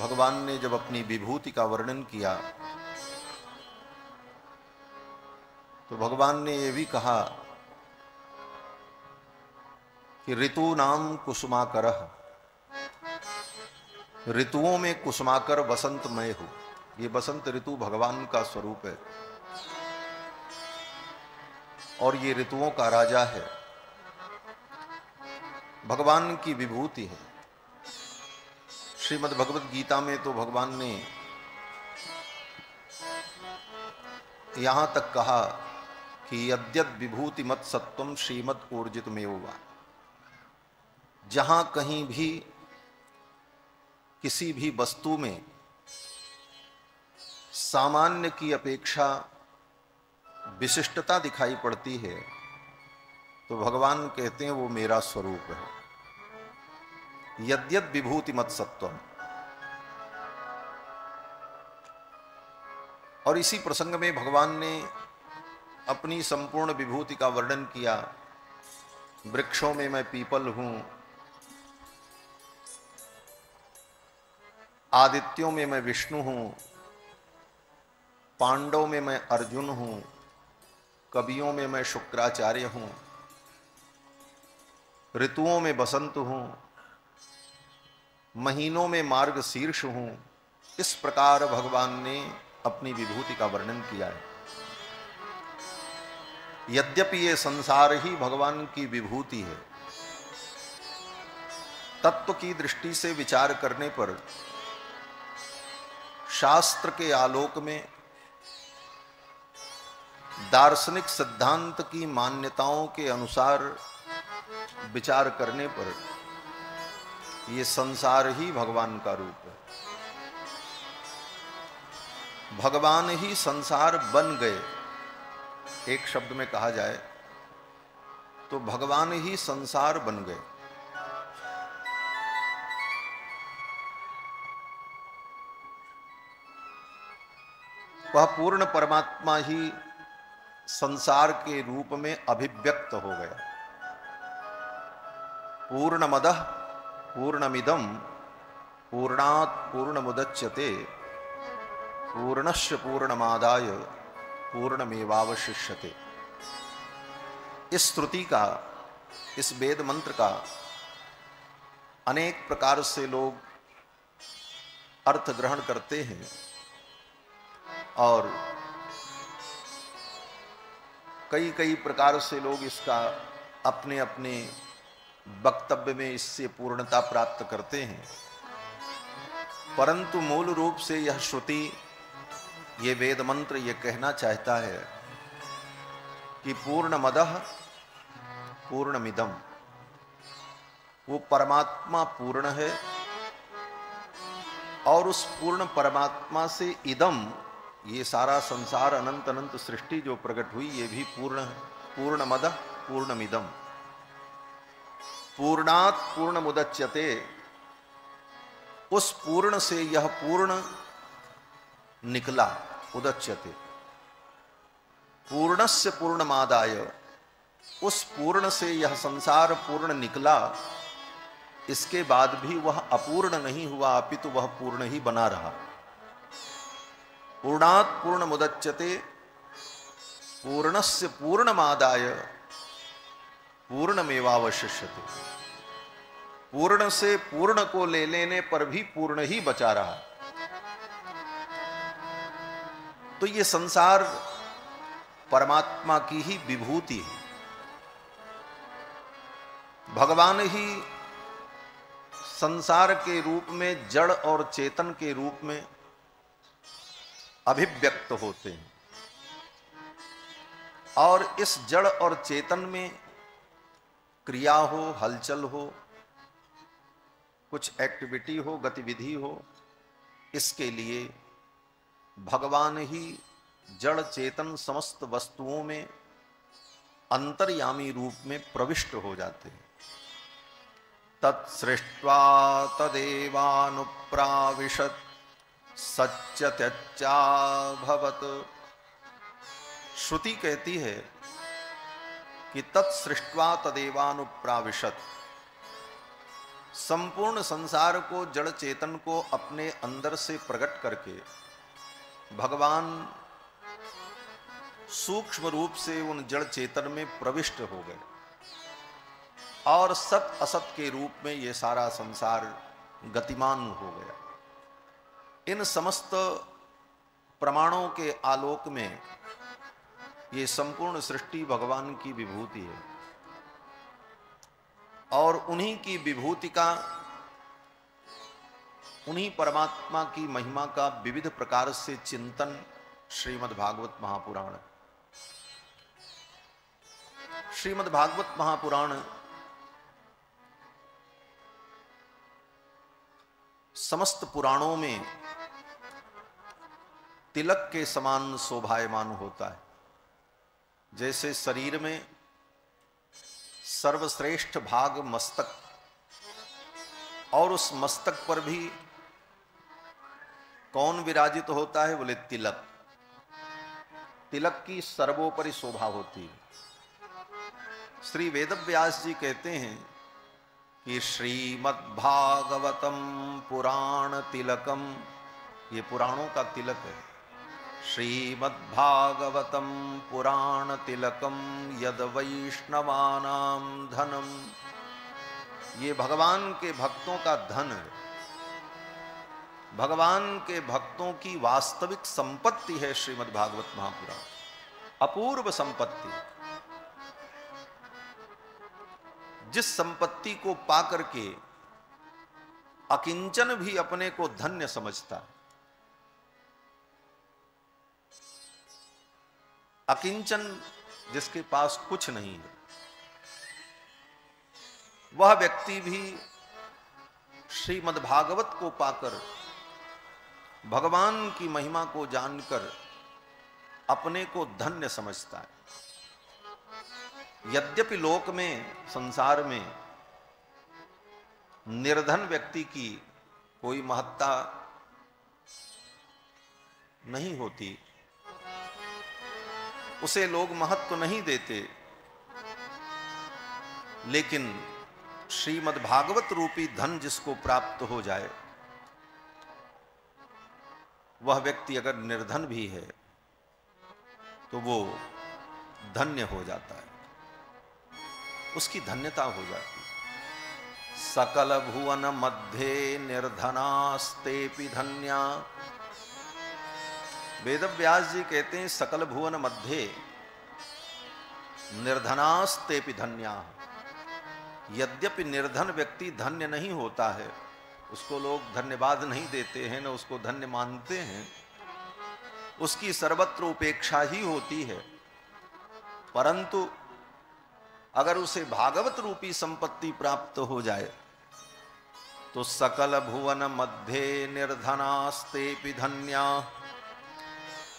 भगवान ने जब अपनी विभूति का वर्णन किया तो भगवान ने यह भी कहा कि ऋतु नाम कुसुमाकरः, ऋतुओं में कुसुमाकर वसंतमय हो। ये बसंत ऋतु भगवान का स्वरूप है और ये ऋतुओं का राजा है, भगवान की विभूति है। श्रीमद् भगवद गीता में तो भगवान ने यहां तक कहा कि यद्यद् विभूति मत सत्वम श्रीमद् ऊर्जितमेव वा। जहां कहीं भी किसी भी वस्तु में सामान्य की अपेक्षा विशिष्टता दिखाई पड़ती है तो भगवान कहते हैं वो मेरा स्वरूप है। यद्यद् विभूति मत सत्वम। और इसी प्रसंग में भगवान ने अपनी संपूर्ण विभूति का वर्णन किया। वृक्षों में मैं पीपल हूं, आदित्यों में मैं विष्णु हूं, पांडवों में मैं अर्जुन हूं, कवियों में मैं शुक्राचार्य हूं, ऋतुओं में बसंत हूं, महीनों में मार्गशीर्ष हूं। इस प्रकार भगवान ने अपनी विभूति का वर्णन किया है। यद्यपि ये संसार ही भगवान की विभूति है, तत्व की दृष्टि से विचार करने पर शास्त्र के आलोक में, दार्शनिक सिद्धांत की मान्यताओं के अनुसार विचार करने पर यह संसार ही भगवान का रूप है। भगवान ही संसार बन गए। एक शब्द में कहा जाए तो भगवान ही संसार बन गए। वह पूर्ण परमात्मा ही संसार के रूप में अभिव्यक्त हो गया। पूर्णमदः पूर्णमिदं पूर्णात् पूर्णमुदच्यते पूर्णस्य पूर्णमादाय पूर्णमेवावशिष्यते। इस स्तुति का, इस वेद मंत्र का अनेक प्रकार से लोग अर्थ ग्रहण करते हैं और कई कई प्रकार से लोग इसका अपने अपने वक्तव्य में इससे पूर्णता प्राप्त करते हैं। परंतु मूल रूप से यह श्रुति, ये वेद मंत्र ये कहना चाहता है कि पूर्णमदः पूर्णमिदं, वो परमात्मा पूर्ण है और उस पूर्ण परमात्मा से इदम, ये सारा संसार अनंत अनंत सृष्टि जो प्रकट हुई ये भी पूर्ण है। पूर्णमदः पूर्णमिदं पूर्णात् पूर्णमुदच्यते। उस पूर्ण से यह पूर्ण निकला। उदच्यते पूर्णस्य पूर्णमादाय। उस पूर्ण से यह संसार पूर्ण निकला, इसके बाद भी वह अपूर्ण नहीं हुआ, अपितु वह पूर्ण ही बना रहा। पूर्णात् पूर्णमुदच्यते पूर्णस्य पूर्णमादाय पूर्णमेवावशिष्यते। पूर्ण से पूर्ण को ले लेने पर भी पूर्ण ही बचा रहा। तो ये संसार परमात्मा की ही विभूति है। भगवान ही संसार के रूप में, जड़ और चेतन के रूप में अभिव्यक्त होते हैं और इस जड़ और चेतन में क्रिया हो, हलचल हो, कुछ एक्टिविटी हो, गतिविधि हो, इसके लिए भगवान ही जड़ चेतन समस्त वस्तुओं में अंतर्यामी रूप में प्रविष्ट हो जाते हैं। तत्सृष्ट्वा तदेवानुप्राविशत् सच्चत्यच्चाभवत्। श्रुति कहती है कि तत्सृष्ट्वा तदेवानुप्राविशत्, संपूर्ण संसार को, जड़ चेतन को अपने अंदर से प्रकट करके भगवान सूक्ष्म रूप से उन जड़ चेतन में प्रविष्ट हो गए और सत असत के रूप में ये सारा संसार गतिमान हो गया। इन समस्त प्रमाणों के आलोक में ये संपूर्ण सृष्टि भगवान की विभूति है और उन्हीं की विभूति का, उन्हीं परमात्मा की महिमा का विविध प्रकार से चिंतन श्रीमद् भागवत महापुराण। श्रीमद् भागवत महापुराण समस्त पुराणों में तिलक के समान शोभायमान होता है। जैसे शरीर में सर्वश्रेष्ठ भाग मस्तक, और उस मस्तक पर भी कौन विराजित होता है? बोले तिलक। तिलक की सर्वोपरि शोभा होती है। श्री वेदव्यास जी कहते हैं कि श्रीमद्भागवतम पुराण तिलकम, ये पुराणों का तिलक है। श्रीमद्भागवतम पुराण तिलकम यद वैष्णवानां धनम, ये भगवान के भक्तों का धन है, भगवान के भक्तों की वास्तविक संपत्ति है। श्रीमद्भागवत महापुराण अपूर्व संपत्ति, जिस संपत्ति को पाकर के अकिंचन भी अपने को धन्य समझता है। अकिंचन जिसके पास कुछ नहीं है, वह व्यक्ति भी श्रीमद्भागवत को पाकर, भगवान की महिमा को जानकर अपने को धन्य समझता है। यद्यपि लोक में, संसार में निर्धन व्यक्ति की कोई महत्ता नहीं होती, उसे लोग महत्व नहीं देते, लेकिन श्रीमद्भागवत रूपी धन जिसको प्राप्त हो जाए, वह व्यक्ति अगर निर्धन भी है तो वो धन्य हो जाता है, उसकी धन्यता हो जाती है। सकल भुवन मध्ये निर्धनास्तेपि धन्या। वेदव्यास जी कहते हैं सकल भुवन मध्य निर्धनास्तेपि धन्या। यद्यपि निर्धन व्यक्ति धन्य नहीं होता है, उसको लोग धन्यवाद नहीं देते हैं, न उसको धन्य मानते हैं, उसकी सर्वत्र उपेक्षा ही होती है, परंतु अगर उसे भागवत रूपी संपत्ति प्राप्त हो जाए तो सकल भुवन मध्य निर्धनास्तेपि धन्या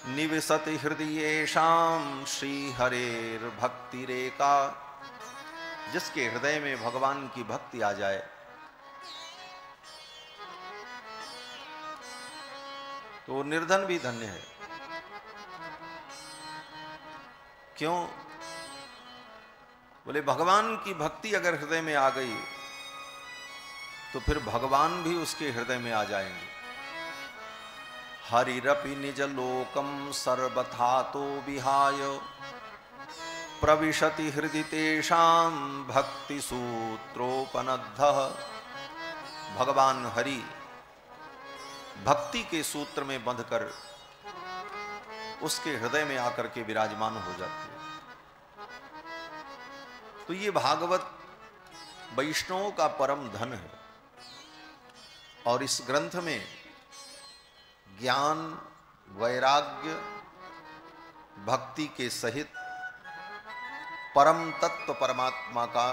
निविशति हृदयेषां श्री हरेर भक्ति रेखा। जिसके हृदय में भगवान की भक्ति आ जाए तो निर्धन भी धन्य है। क्यों? बोले भगवान की भक्ति अगर हृदय में आ गई तो फिर भगवान भी उसके हृदय में आ जाएंगे। हरिरपि निज लोकम सर्वथा तो विहाय प्रविशति हृदि तेषां भक्ति सूत्रोपनद्धः। भगवान हरि भक्ति के सूत्र में बंधकर उसके हृदय में आकर के विराजमान हो जाती है। तो ये भागवत वैष्णवों का परम धन है और इस ग्रंथ में ज्ञान, वैराग्य, भक्ति के सहित परम तत्व परमात्मा का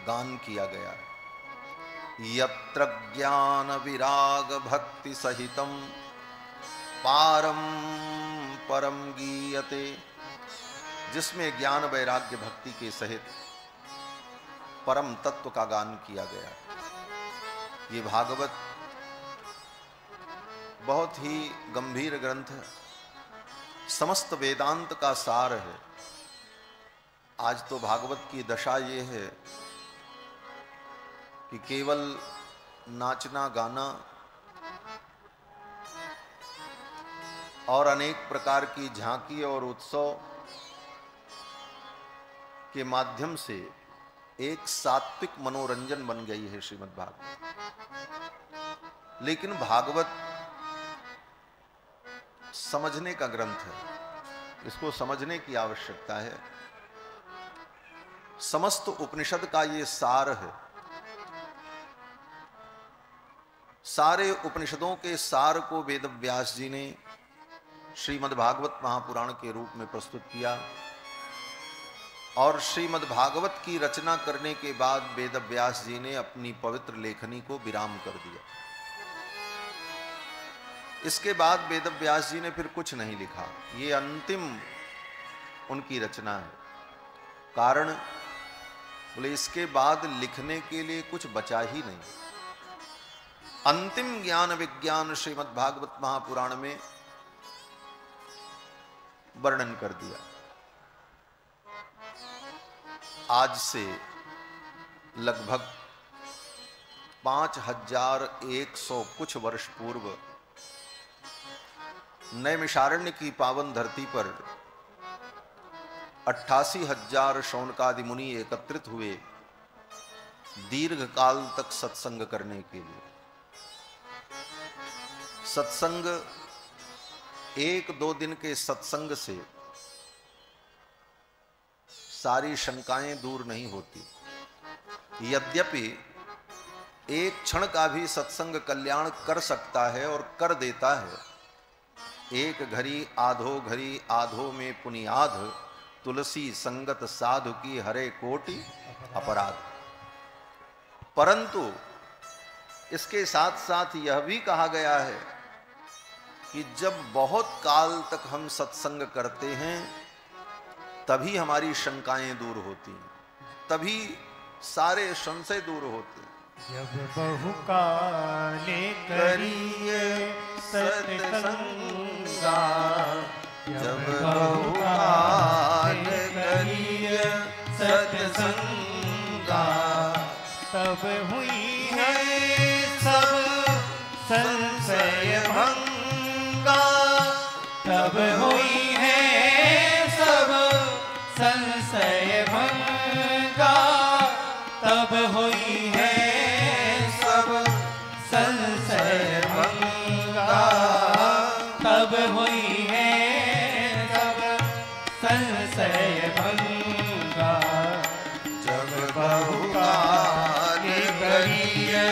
गान किया गया है। यत्र ज्ञान विराग भक्ति सहितम पारम परम गीयते। जिसमें ज्ञान, वैराग्य, भक्ति के सहित परम तत्व का गान किया गया। ये भागवत बहुत ही गंभीर ग्रंथ है, समस्त वेदांत का सार है। आज तो भागवत की दशा ये है कि केवल नाचना गाना और अनेक प्रकार की झांकी और उत्सव के माध्यम से एक सात्विक मनोरंजन बन गई है श्रीमद् भागवत। लेकिन भागवत समझने का ग्रंथ है, इसको समझने की आवश्यकता है। समस्त उपनिषद का ये सार है। सारे उपनिषदों के सार को वेद व्यास जी ने श्रीमद् भागवत महापुराण के रूप में प्रस्तुत किया और श्रीमद् भागवत की रचना करने के बाद वेद व्यास जी ने अपनी पवित्र लेखनी को विराम कर दिया। इसके बाद वेद व्यास जी ने फिर कुछ नहीं लिखा। ये अंतिम उनकी रचना है। कारण बोले इसके बाद लिखने के लिए कुछ बचा ही नहीं। अंतिम ज्ञान विज्ञान श्रीमद् भागवत महापुराण में वर्णन कर दिया। आज से लगभग 5100 कुछ वर्ष पूर्व नैमिषारण्य की पावन धरती पर 88,000 शौनकादि मुनि एकत्रित हुए दीर्घ काल तक सत्संग करने के लिए। सत्संग 1-2 दिन के सत्संग से सारी शंकाएं दूर नहीं होती। यद्यपि एक क्षण का भी सत्संग कल्याण कर सकता है और कर देता है। एक घड़ी आधो में पुनियाध, तुलसी संगत साधु की हरे कोटि अपराध। परंतु इसके साथ साथ यह भी कहा गया है कि जब बहुत काल तक हम सत्संग करते हैं तभी हमारी शंकाएं दूर होती हैं, तभी सारे संशय दूर होते हैं। जब बहुकाले करिए सत्संगा, जब बहुकाल करिए सत्संगा, तब हुई है सब संशय भंगा, तब हुई है सब संशय भंगा, तब हुई है सब संशय भंगा, तब हुई है सब संशय भंगा। जब बहुकाल करिए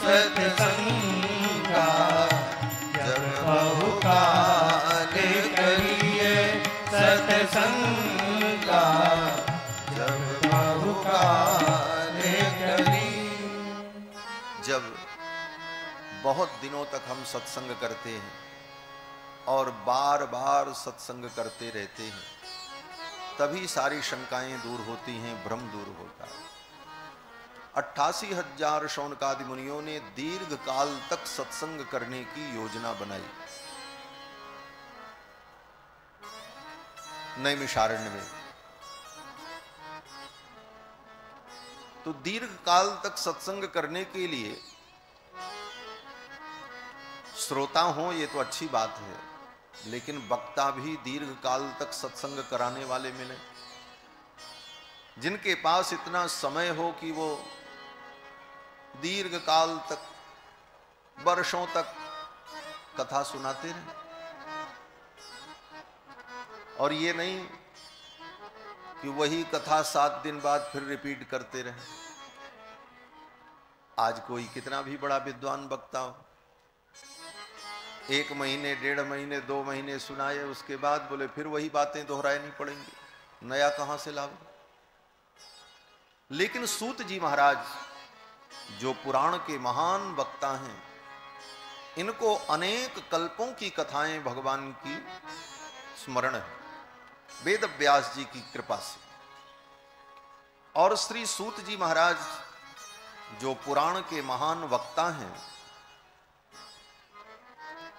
सत्संगा, जब बहुकाल करिए सत्संगा, जब बहुकाल करिए। जब बहुत दिनों तक हम सत्संग करते हैं और बार बार सत्संग करते रहते हैं तभी सारी शंकाएं दूर होती हैं, भ्रम दूर होता है। 88,000 शौनकादि मुनियों ने दीर्घ काल तक सत्संग करने की योजना बनाई नैमिषारण्य में। तो दीर्घ काल तक सत्संग करने के लिए श्रोता हो ये तो अच्छी बात है, लेकिन वक्ता भी दीर्घ काल तक सत्संग कराने वाले मिले, जिनके पास इतना समय हो कि वो दीर्घ काल तक, वर्षों तक कथा सुनाते रहे। और ये नहीं कि वही कथा 7 दिन बाद फिर रिपीट करते रहे। आज कोई कितना भी बड़ा विद्वान वक्ता हो, 1 महीने, 1.5 महीने, 2 महीने सुनाए, उसके बाद बोले फिर वही बातें दोहरानी पड़ेंगी, नया कहां से लावे। लेकिन सूत जी महाराज जो पुराण के महान वक्ता हैं, इनको अनेक कल्पों की कथाएं भगवान की स्मरण है वेद व्यास जी की कृपा से। और श्री सूत जी महाराज जो पुराण के महान वक्ता हैं,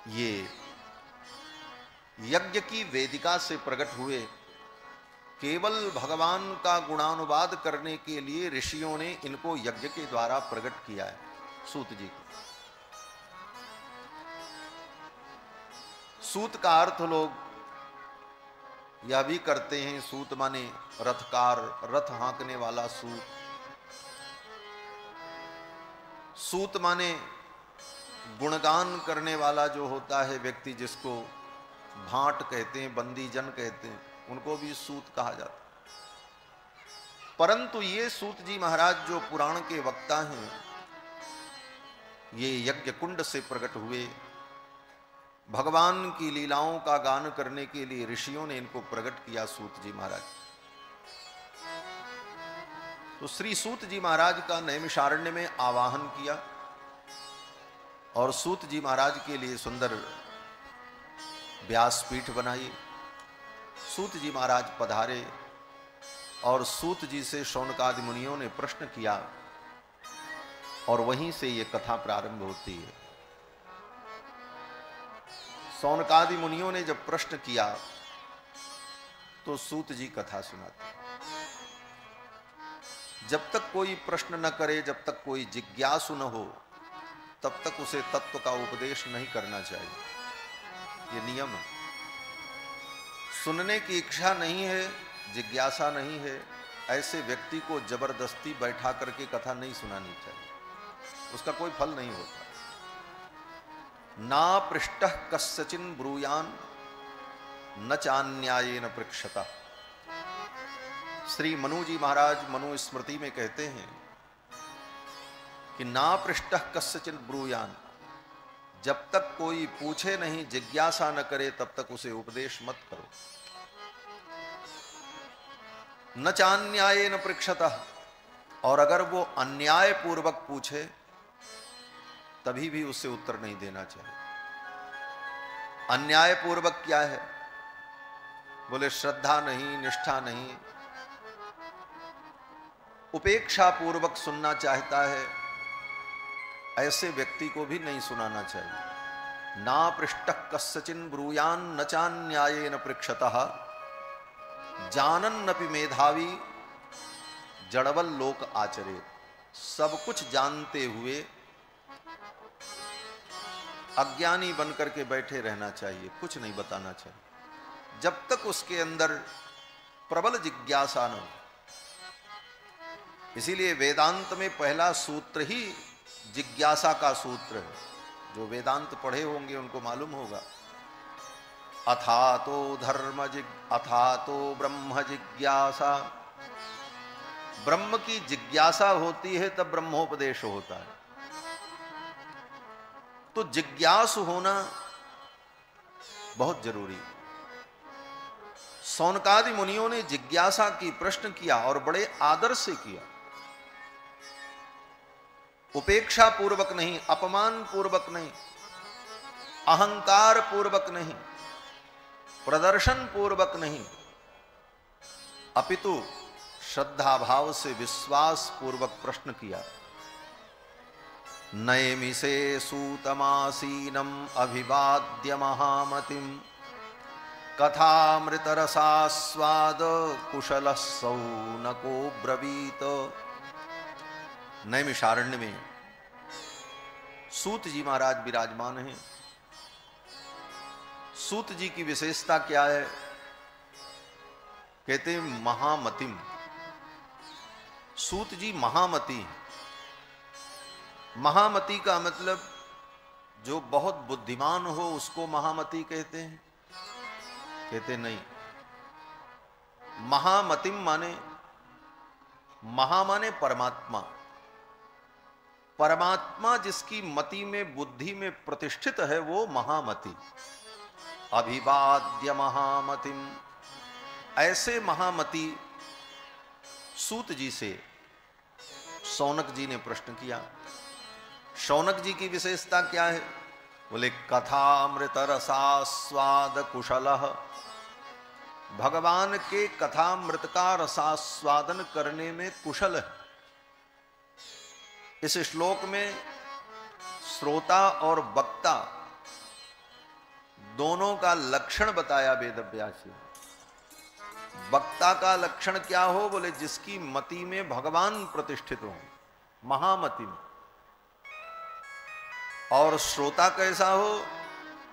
ये यज्ञ की वेदिका से प्रकट हुए केवल भगवान का गुणानुवाद करने के लिए ऋषियों ने इनको यज्ञ के द्वारा प्रकट किया है, सूत जी को। सूत का अर्थ लोग यह भी करते हैं, सूत माने रथकार, रथ हाँकने वाला सूत। सूत माने गुणगान करने वाला जो होता है व्यक्ति, जिसको भाट कहते हैं, बंदी जन कहते हैं, उनको भी सूत कहा जाता है। परंतु ये सूत जी महाराज जो पुराण के वक्ता हैं, ये यज्ञ कुंड से प्रकट हुए। भगवान की लीलाओं का गान करने के लिए ऋषियों ने इनको प्रकट किया, सूत जी महाराज। तो श्री सूत जी महाराज का नैमिषारण्य में आवाहन किया और सूत जी महाराज के लिए सुंदर व्यासपीठ बनाई। सूत जी महाराज पधारे और सूत जी से शौनकादि मुनियों ने प्रश्न किया और वहीं से ये कथा प्रारंभ होती है। शौनकादि मुनियों ने जब प्रश्न किया तो सूत जी कथा सुनाते। जब तक कोई प्रश्न न करे, जब तक कोई जिज्ञासु न हो, तब तक उसे तत्व का उपदेश नहीं करना चाहिए। ये नियम है। सुनने की इच्छा नहीं है, जिज्ञासा नहीं है, ऐसे व्यक्ति को जबरदस्ती बैठा करके कथा नहीं सुनानी चाहिए, उसका कोई फल नहीं होता। ना पृष्टः कस्यचिन् ब्रूयान न चान्यायेन पृक्षतः। श्री मनु जी महाराज मनु स्मृति में कहते हैं कि ना पृष्टः कस्यचिन् ब्रूयान, जब तक कोई पूछे नहीं, जिज्ञासा न करे, तब तक उसे उपदेश मत करो। न चान्यायेन पृक्षतः, और अगर वो अन्याय पूर्वक पूछे तभी भी उससे उत्तर नहीं देना चाहिए। अन्याय पूर्वक क्या है? बोले श्रद्धा नहीं, निष्ठा नहीं, उपेक्षा पूर्वक सुनना चाहता है, ऐसे व्यक्ति को भी नहीं सुनाना चाहिए। ना पृष्टः कस्यचिन् ब्रूयान न चान्यायेन पृक्षतः जानन्नपि मेधावी जड़वल लोक आचरे। सब कुछ जानते हुए अज्ञानी बनकर के बैठे रहना चाहिए, कुछ नहीं बताना चाहिए, जब तक उसके अंदर प्रबल जिज्ञासा न हो। इसीलिए वेदांत में पहला सूत्र ही जिज्ञासा का सूत्र है। जो वेदांत पढ़े होंगे उनको मालूम होगा। अथातो अथातो ब्रह्म जिज्ञासा। ब्रह्म की जिज्ञासा होती है तब ब्रह्मोपदेश होता है। तो जिज्ञासु होना बहुत जरूरी। शौनकादि मुनियों ने जिज्ञासा की, प्रश्न किया और बड़े आदर से किया। उपेक्षा पूर्वक नहीं, अपमान पूर्वक नहीं, अहंकार पूर्वक नहीं, प्रदर्शन पूर्वक नहीं, अपितु श्रद्धा भाव से विश्वास पूर्वक प्रश्न किया। नैमिषे सूतमासीनम अभिवाद्य महामतिम कथामृत रसास्वाद कुशल सौनको ब्रवीत। नैमिषारण्य में सूत जी महाराज विराजमान हैं। सूत जी की विशेषता क्या है? कहते हैं महामतिम। सूत जी महामती हैं। महामती का मतलब जो बहुत बुद्धिमान हो उसको महामती कहते हैं? कहते नहीं। महामतिम माने, महा माने परमात्मा। परमात्मा जिसकी मति में, बुद्धि में प्रतिष्ठित है, वो महामति। अभिवाद्य महामतिम, ऐसे महामति सूत जी से शौनक जी ने प्रश्न किया। शौनक जी की विशेषता क्या है? बोले कथामृत रसास्वाद कुशलः। भगवान के कथामृत का रसास्वादन करने में कुशल है। इस श्लोक में श्रोता और वक्ता दोनों का लक्षण बताया वेदव्यास ने। वक्ता का लक्षण क्या हो? बोले जिसकी मति में भगवान प्रतिष्ठित हो, महामति में। और श्रोता कैसा हो?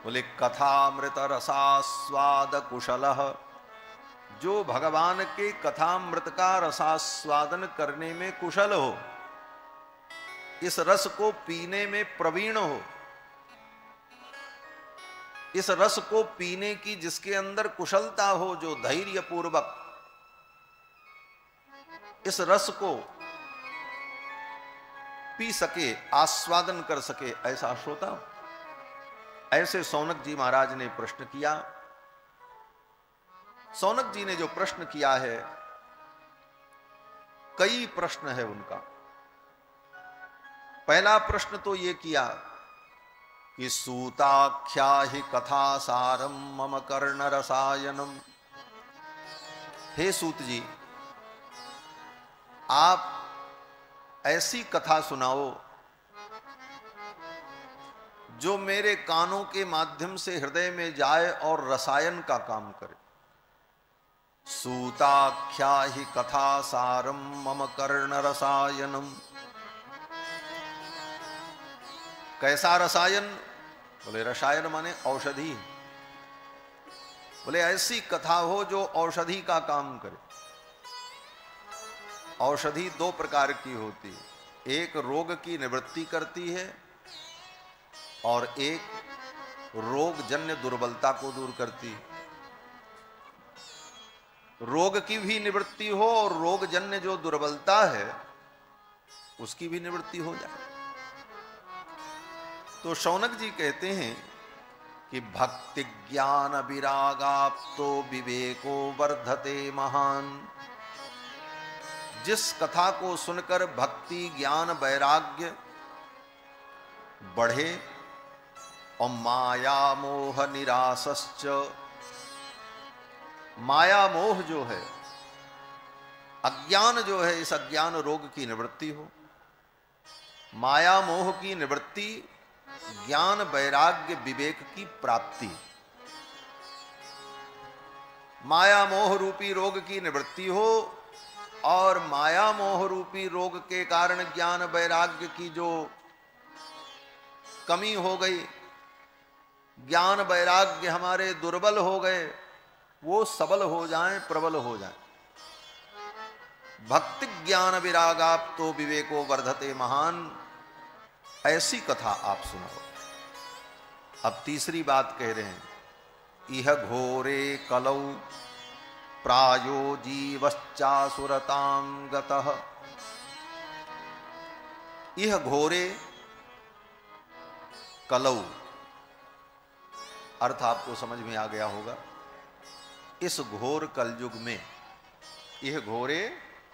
बोले कथामृत रसास्वाद कुशलः, जो भगवान के कथामृत का रसास्वादन करने में कुशल हो, इस रस को पीने में प्रवीण हो, इस रस को पीने की जिसके अंदर कुशलता हो, जो धैर्य पूर्वक इस रस को पी सके, आस्वादन कर सके, ऐसा श्रोता। ऐसे सौनक जी महाराज ने प्रश्न किया। सौनक जी ने जो प्रश्न किया है, कई प्रश्न है उनका। पहला प्रश्न तो ये किया कि सूताख्या ही कथा सारम मम कर्ण रसायनम। हे सूत जी, आप ऐसी कथा सुनाओ जो मेरे कानों के माध्यम से हृदय में जाए और रसायन का काम करे। सूताख्या ही कथा सारम मम कर्ण रसायनम। कैसा रसायन? बोले रसायन माने औषधि। बोले ऐसी कथा हो जो औषधि का काम करे। औषधि दो प्रकार की होती है, एक रोग की निवृत्ति करती है और एक रोगजन्य दुर्बलता को दूर करती है। रोग की भी निवृत्ति हो और रोगजन्य जो दुर्बलता है उसकी भी निवृत्ति हो जाए। तो शौनक जी कहते हैं कि भक्ति ज्ञान विरागाप्तो विवेको वर्धते महान। जिस कथा को सुनकर भक्ति ज्ञान वैराग्य बढ़े और माया मोह निरासश्च, माया मोह जो है, अज्ञान जो है, इस अज्ञान रोग की निवृत्ति हो। माया मोह की निवृत्ति, ज्ञान वैराग्य विवेक की प्राप्ति। माया मोह रूपी रोग की निवृत्ति हो और माया मोह रूपी रोग के कारण ज्ञान वैराग्य की जो कमी हो गई, ज्ञान वैराग्य हमारे दुर्बल हो गए, वो सबल हो जाएं, प्रबल हो जाएं। भक्ति ज्ञान विरागाप्तो विवेको वर्धते महान। ऐसी कथा आप सुनाओ। अब तीसरी बात कह रहे हैं, इह घोरे कलौ प्रायो जीवश्चासुरतां गतः। इह घोरे कलौ, अर्थ आपको समझ में आ गया होगा। इस घोर कलयुग में, यह घोरे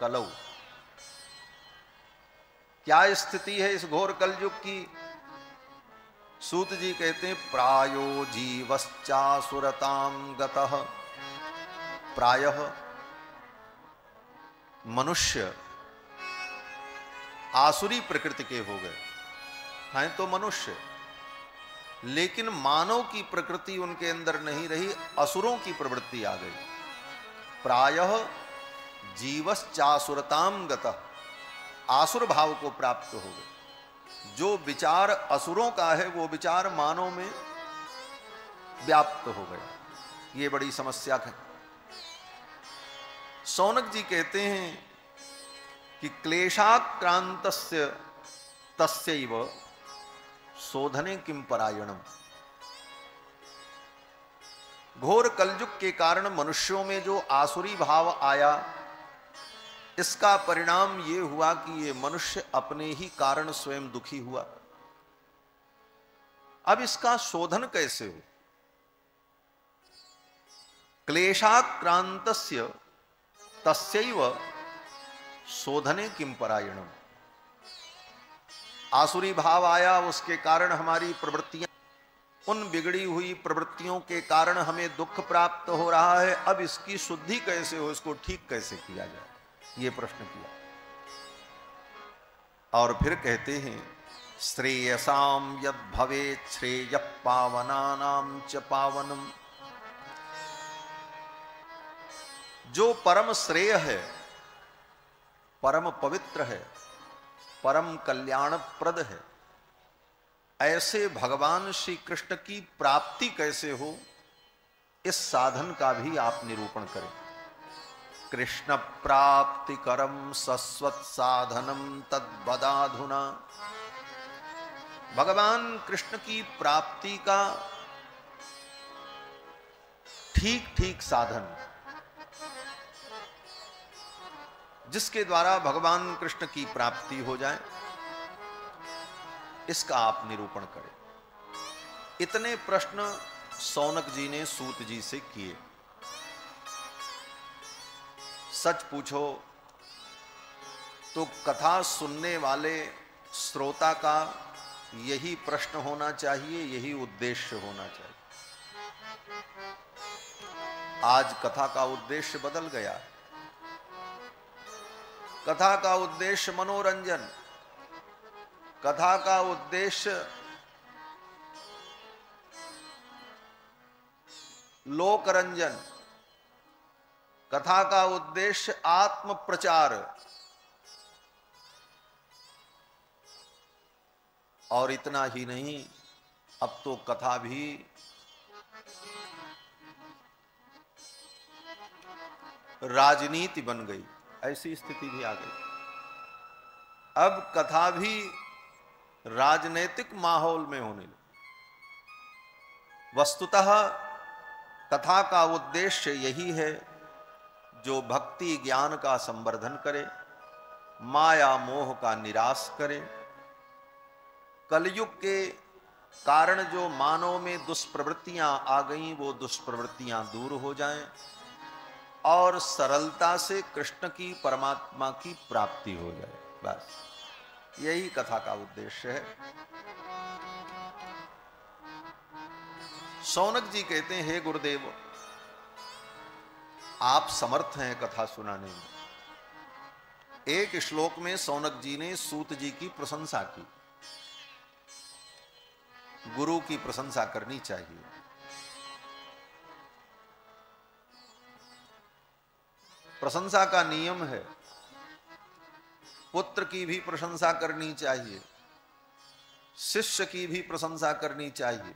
कलौ, क्या स्थिति है इस घोर कलयुग की? सूत जी कहते हैं प्रायो जीवश्चासुरतां गतः। प्रायः मनुष्य आसुरी प्रकृति के हो गए हैं, तो मनुष्य, लेकिन मानव की प्रकृति उनके अंदर नहीं रही, असुरों की प्रवृत्ति आ गई। प्रायः जीवश्चासुरतां गतः, आसुर भाव को प्राप्त हो गए। जो विचार असुरों का है वो विचार मानव में व्याप्त हो गए। ये बड़ी समस्या है। सौनक जी कहते हैं कि क्लेशाक्रांतस्य तस्यैव शोधने किम परायणम। घोर कलयुग के कारण मनुष्यों में जो आसुरी भाव आया, इसका परिणाम ये हुआ कि ये मनुष्य अपने ही कारण स्वयं दुखी हुआ। अब इसका शोधन कैसे हो? क्लेशाक्रांतस्य तस्यैव शोधने किम परायणम। आसुरी भाव आया, उसके कारण हमारी प्रवृत्तियां, उन बिगड़ी हुई प्रवृत्तियों के कारण हमें दुख प्राप्त हो रहा है। अब इसकी शुद्धि कैसे हो, इसको ठीक कैसे किया जाए, ये प्रश्न किया। और फिर कहते हैं श्रेयसाम यद भवेत् श्रेय पावनानां च पावनम। जो परम श्रेय है, परम पवित्र है, परम कल्याणप्रद है, ऐसे भगवान श्री कृष्ण की प्राप्ति कैसे हो, इस साधन का भी आप निरूपण करें। कृष्ण प्राप्ति करम सस्वत साधनम तद्वदाधुना। भगवान कृष्ण की प्राप्ति का ठीक ठीक साधन, जिसके द्वारा भगवान कृष्ण की प्राप्ति हो जाए, इसका आप निरूपण करें। इतने प्रश्न सौनक जी ने सूत जी से किए। सच पूछो तो कथा सुनने वाले श्रोता का यही प्रश्न होना चाहिए, यही उद्देश्य होना चाहिए। आज कथा का उद्देश्य बदल गया। कथा का उद्देश्य मनोरंजन, कथा का उद्देश्य लोकरंजन, कथा का उद्देश्य आत्म प्रचार, और इतना ही नहीं, अब तो कथा भी राजनीति बन गई। ऐसी स्थिति भी आ गई। अब कथा भी राजनीतिक माहौल में होने लगी। वस्तुतः कथा का उद्देश्य यही है, जो भक्ति ज्ञान का संवर्धन करे, माया मोह का निराश करे, कलयुग के कारण जो मानव में दुष्प्रवृत्तियां आ गईं, वो दुष्प्रवृत्तियां दूर हो जाएं और सरलता से कृष्ण की, परमात्मा की प्राप्ति हो जाए। बस यही कथा का उद्देश्य है। सौनक जी कहते हैं, हे गुरुदेव, आप समर्थ हैं कथा सुनाने में। एक श्लोक में सौनक जी ने सूत जी की प्रशंसा की। गुरु की प्रशंसा करनी चाहिए। प्रशंसा का नियम है। पुत्र की भी प्रशंसा करनी चाहिए, शिष्य की भी प्रशंसा करनी चाहिए,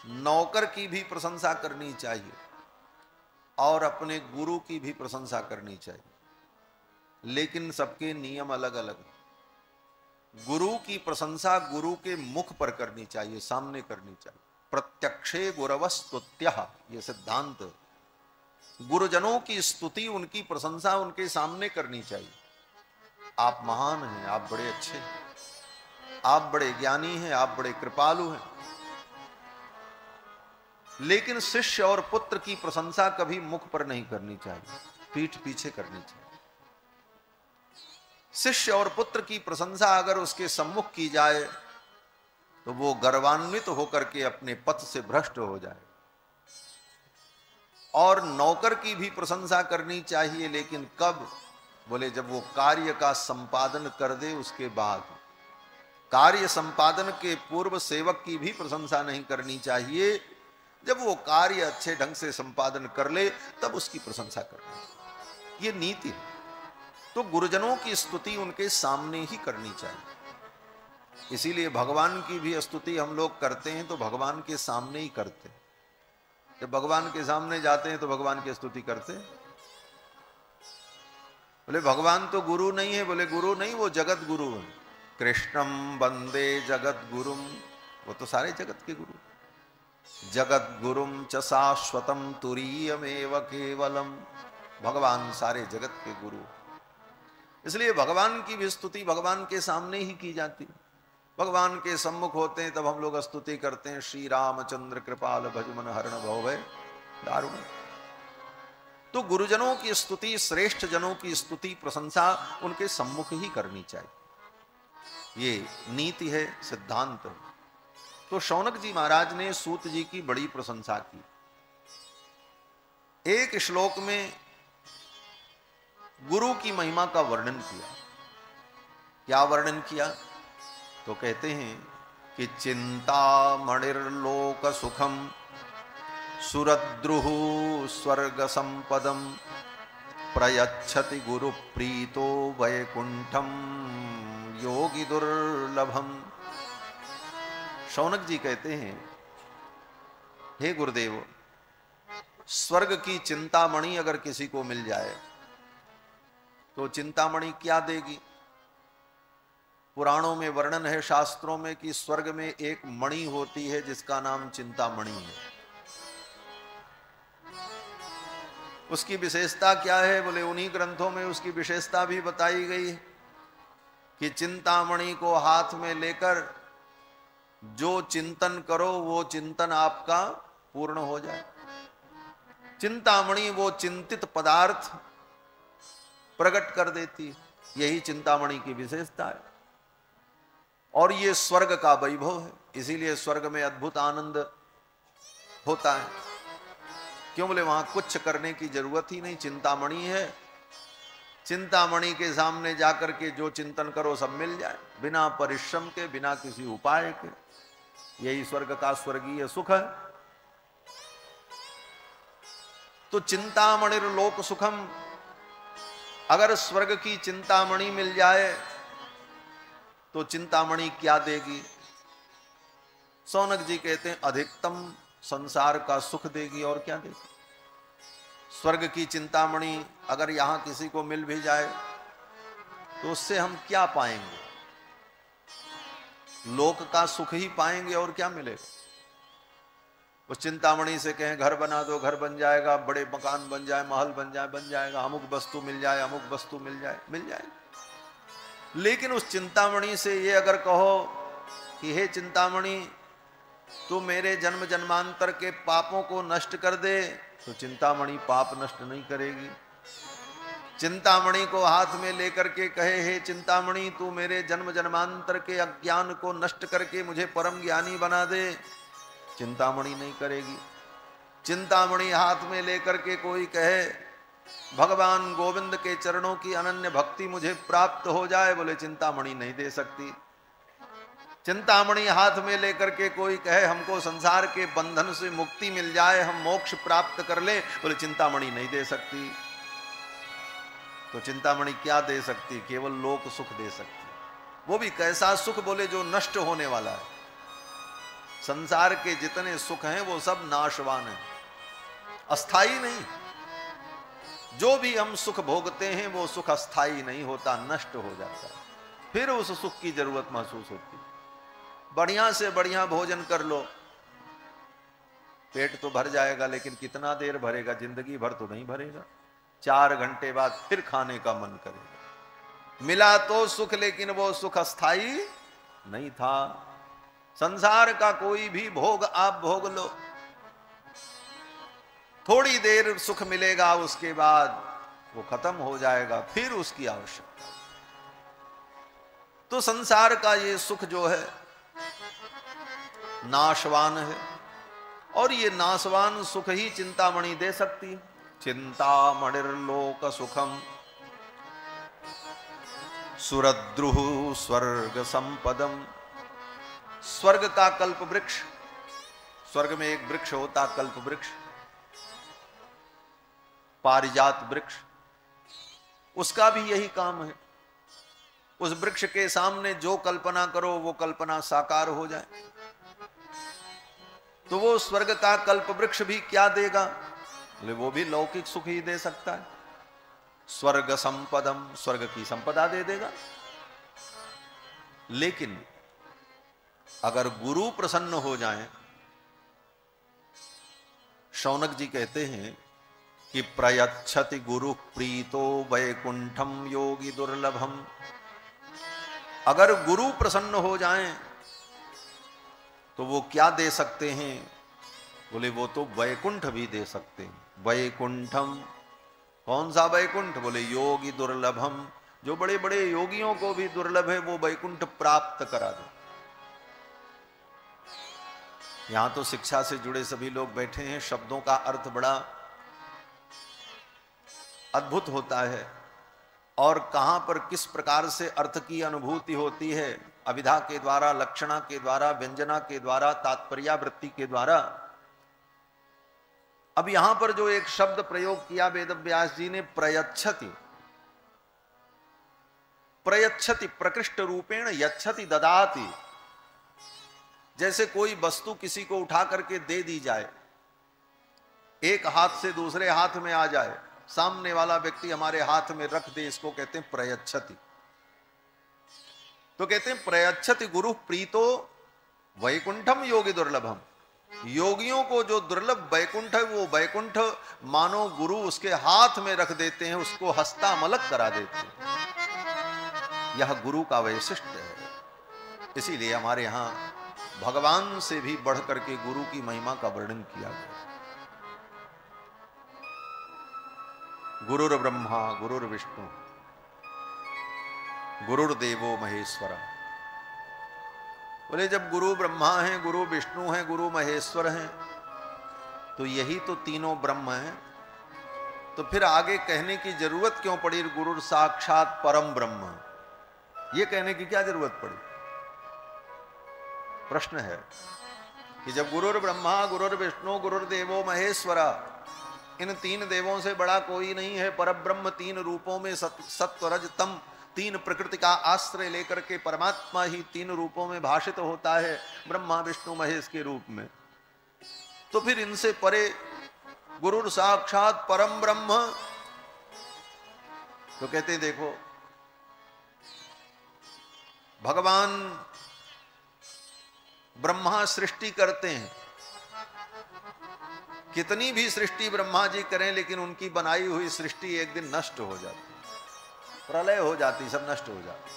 नौकर की भी प्रशंसा करनी चाहिए, और अपने गुरु की भी प्रशंसा करनी चाहिए। लेकिन सबके नियम अलग अलग हैं। गुरु की प्रशंसा गुरु के मुख पर करनी चाहिए, सामने करनी चाहिए। प्रत्यक्षे गुरवस्तुत्यः, ये सिद्धांत। गुरुजनों की स्तुति, उनकी प्रशंसा उनके सामने करनी चाहिए। आप महान हैं, आप बड़े अच्छे हैं, आप बड़े ज्ञानी हैं, आप बड़े कृपालु हैं। लेकिन शिष्य और पुत्र की प्रशंसा कभी मुख पर नहीं करनी चाहिए, पीठ पीछे करनी चाहिए। शिष्य और पुत्र की प्रशंसा अगर उसके सम्मुख की जाए तो वो गर्वान्वित होकर के अपने पथ से भ्रष्ट हो जाए। और नौकर की भी प्रशंसा करनी चाहिए, लेकिन कब? बोले जब वो कार्य का संपादन कर दे, उसके बाद। कार्य संपादन के पूर्व सेवक की भी प्रशंसा नहीं करनी चाहिए। जब वो कार्य अच्छे ढंग से संपादन कर ले, तब उसकी प्रशंसा करनी चाहिए। ये नीति है। तो गुरुजनों की स्तुति उनके सामने ही करनी चाहिए। इसीलिए भगवान की भी स्तुति हम लोग करते हैं तो भगवान के सामने ही करते हैं। जब भगवान के सामने जाते हैं तो भगवान की स्तुति करते हैं। बोले भगवान तो गुरु नहीं है। बोले गुरु नहीं, वो जगत गुरु है। कृष्णम वंदे जगत गुरुम, वो तो सारे जगत के गुरु। जगत गुरुम च शाश्वतम तुरीयमेव केवलम, भगवान सारे जगत के गुरु। इसलिए भगवान की भी स्तुति भगवान के सामने ही की जाती है। भगवान के सम्मुख होते हैं तब हम लोग स्तुति करते हैं, श्री रामचंद्र कृपाल भजमन हरण भव दारुण। तो गुरुजनों की स्तुति, श्रेष्ठ जनों की स्तुति, प्रशंसा उनके सम्मुख ही करनी चाहिए। ये नीति है, सिद्धांत है। तो शौनक जी महाराज ने सूत जी की बड़ी प्रशंसा की। एक श्लोक में गुरु की महिमा का वर्णन किया। क्या वर्णन किया? तो कहते हैं कि चिंता मणिर्लोक सुखम सुरद्रुः स्वर्ग संपदम प्रयच्छति गुरु प्रीतो वैकुंठम योगी दुर्लभम। शौनक जी कहते हैं, हे गुरुदेव, स्वर्ग की चिंतामणि अगर किसी को मिल जाए तो चिंतामणि क्या देगी? पुराणों में वर्णन है, शास्त्रों में, कि स्वर्ग में एक मणि होती है जिसका नाम चिंतामणि है। उसकी विशेषता क्या है? बोले उन्हीं ग्रंथों में उसकी विशेषता भी बताई गई है कि चिंतामणि को हाथ में लेकर जो चिंतन करो वो चिंतन आपका पूर्ण हो जाए। चिंतामणि वो चिंतित पदार्थ प्रकट कर देती, यही चिंतामणि की विशेषता है। और ये स्वर्ग का वैभव है, इसीलिए स्वर्ग में अद्भुत आनंद होता है। क्यों? बोले वहां कुछ करने की जरूरत ही नहीं, चिंतामणि है। चिंतामणि के सामने जाकर के जो चिंतन करो सब मिल जाए, बिना परिश्रम के, बिना किसी उपाय के। यही स्वर्ग का स्वर्गीय सुख है। तो चिंतामणिर लोक सुखम, अगर स्वर्ग की चिंतामणि मिल जाए तो चिंतामणि क्या देगी? शौनक जी कहते हैं अधिकतम संसार का सुख देगी, और क्या देगी। स्वर्ग की चिंतामणि अगर यहां किसी को मिल भी जाए तो उससे हम क्या पाएंगे? लोक का सुख ही पाएंगे, और क्या मिलेगा। उस चिंतामणि से कहें घर बना दो, घर बन जाएगा, बड़े मकान बन जाए, महल बन जाए, बन जाएगा, अमुक वस्तु मिल जाए, अमुक वस्तु मिल जाए, मिल जाएगी। लेकिन उस चिंतामणि से ये अगर कहो कि हे चिंतामणि तू मेरे जन्म जन्मांतर के पापों को नष्ट कर दे, तो चिंतामणि पाप नष्ट नहीं करेगी। चिंतामणि को हाथ में लेकर के कहे, हे चिंतामणि तू मेरे जन्म जन्मांतर के अज्ञान को नष्ट करके मुझे परम ज्ञानी बना दे, चिंतामणि नहीं करेगी। चिंतामणि हाथ में लेकर के कोई कहे भगवान गोविंद के चरणों की अनन्य भक्ति मुझे प्राप्त हो जाए, बोले चिंतामणि नहीं दे सकती। चिंतामणि हाथ में लेकर के कोई कहे हमको संसार के बंधन से मुक्ति मिल जाए, हम मोक्ष प्राप्त कर ले, बोले चिंतामणि नहीं दे सकती। तो चिंतामणि क्या दे सकती? केवल लोक सुख दे सकती, वो भी कैसा सुख? बोले जो नष्ट होने वाला है। संसार के जितने सुख हैं वो सब नाशवान हैं, अस्थाई नहीं। जो भी हम सुख भोगते हैं वो सुख अस्थाई नहीं होता, नष्ट हो जाता है। फिर उस सुख की जरूरत महसूस होती है। बढ़िया से बढ़िया भोजन कर लो, पेट तो भर जाएगा, लेकिन कितना देर भरेगा? जिंदगी भर तो नहीं भरेगा। 4 घंटे बाद फिर खाने का मन करेगा। मिला तो सुख, लेकिन वो सुख अस्थाई नहीं था। संसार का कोई भी भोग आप भोग लो, थोड़ी देर सुख मिलेगा, उसके बाद वो खत्म हो जाएगा, फिर उसकी आवश्यकता। तो संसार का ये सुख जो है नाशवान है, और ये नाशवान सुख ही चिंतामणि दे सकती है। चिंतामणिर्लोक सुखम सुरद्रुः स्वर्ग संपदम। स्वर्ग का कल्प वृक्ष, स्वर्ग में एक वृक्ष होता कल्प वृक्ष, पारिजात वृक्ष, उसका भी यही काम है। उस वृक्ष के सामने जो कल्पना करो वो कल्पना साकार हो जाए। तो वो स्वर्ग का कल्प वृक्ष भी क्या देगा? वो भी लौकिक सुख ही दे सकता है। स्वर्ग संपदम, स्वर्ग की संपदा दे देगा। लेकिन अगर गुरु प्रसन्न हो जाएं, शौनक जी कहते हैं कि प्रयच्छति गुरु प्रीतो वैकुंठम योगी दुर्लभम। अगर गुरु प्रसन्न हो जाएं तो वो क्या दे सकते हैं? बोले वो तो वैकुंठ भी दे सकते हैं। वैकुंठम, कौन सा वैकुंठ? बोले योगी दुर्लभम, जो बड़े बड़े योगियों को भी दुर्लभ है वो वैकुंठ प्राप्त करा दे। यहां तो शिक्षा से जुड़े सभी लोग बैठे हैं, शब्दों का अर्थ बड़ा अद्भुत होता है, और कहां पर किस प्रकार से अर्थ की अनुभूति होती है, अभिधा के द्वारा, लक्षणा के द्वारा, व्यंजना के द्वारा, तात्पर्यावृत्ति के द्वारा, अब यहां पर जो एक शब्द प्रयोग किया वेद व्यास जी ने, प्रयच्छति, प्रयच्छति प्रकृष्ट रूपेण यच्छति ददाति, जैसे कोई वस्तु किसी को उठा करके दे दी जाए, एक हाथ से दूसरे हाथ में आ जाए, सामने वाला व्यक्ति हमारे हाथ में रख दे, इसको कहते हैं प्रयच्छति। तो कहते हैं प्रयच्छति गुरु प्रीतो वैकुंठम योगी दुर्लभम, योगियों को जो दुर्लभ वैकुंठ है वो वैकुंठ मानो गुरु उसके हाथ में रख देते हैं, उसको हस्तामलक करा देते हैं। यह गुरु का वैशिष्ट है। इसीलिए हमारे यहां भगवान से भी बढ़ करके गुरु की महिमा का वर्णन किया गया। गुरुर्ब्रह्मा गुरुर्विष्णु गुरुर्देवो महेश्वर। बोले जब गुरु ब्रह्मा हैं, गुरु विष्णु हैं, गुरु महेश्वर हैं, तो यही तो तीनों ब्रह्म हैं, तो फिर आगे कहने की जरूरत क्यों पड़ी गुरु साक्षात परम ब्रह्म? ये कहने की क्या जरूरत पड़ी? प्रश्न है कि जब गुरुर्ब्रह्मा गुरुर्विष्णु गुरुर्देवो महेश्वरा, इन तीन देवों से बड़ा कोई नहीं है, परब्रह्म तीन रूपों में सत्व रज तम तीन प्रकृति का आश्रय लेकर के परमात्मा ही तीन रूपों में भाषित होता है, ब्रह्मा विष्णु महेश के रूप में, तो फिर इनसे परे गुरु साक्षात परम ब्रह्म। तो कहते देखो भगवान ब्रह्मा सृष्टि करते हैं, कितनी भी सृष्टि ब्रह्मा जी करें, लेकिन उनकी बनाई हुई सृष्टि एक दिन नष्ट हो जाती, प्रलय हो जाती, सब नष्ट हो जाती।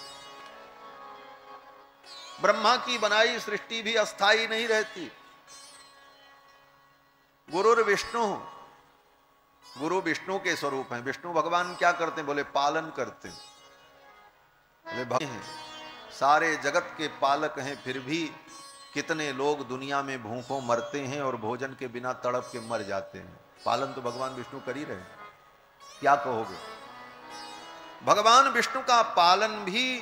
ब्रह्मा की बनाई सृष्टि भी अस्थाई नहीं रहती। गुरुर्विष्णु, गुरु विष्णु के स्वरूप हैं। विष्णु भगवान क्या करते हैं? बोले पालन करते हैं। बोले भक्त हैं, सारे जगत के पालक हैं, फिर भी कितने लोग दुनिया में भूखों मरते हैं और भोजन के बिना तड़प के मर जाते हैं। पालन तो भगवान विष्णु कर ही रहे हैं, क्या कहोगे? भगवान विष्णु का पालन भी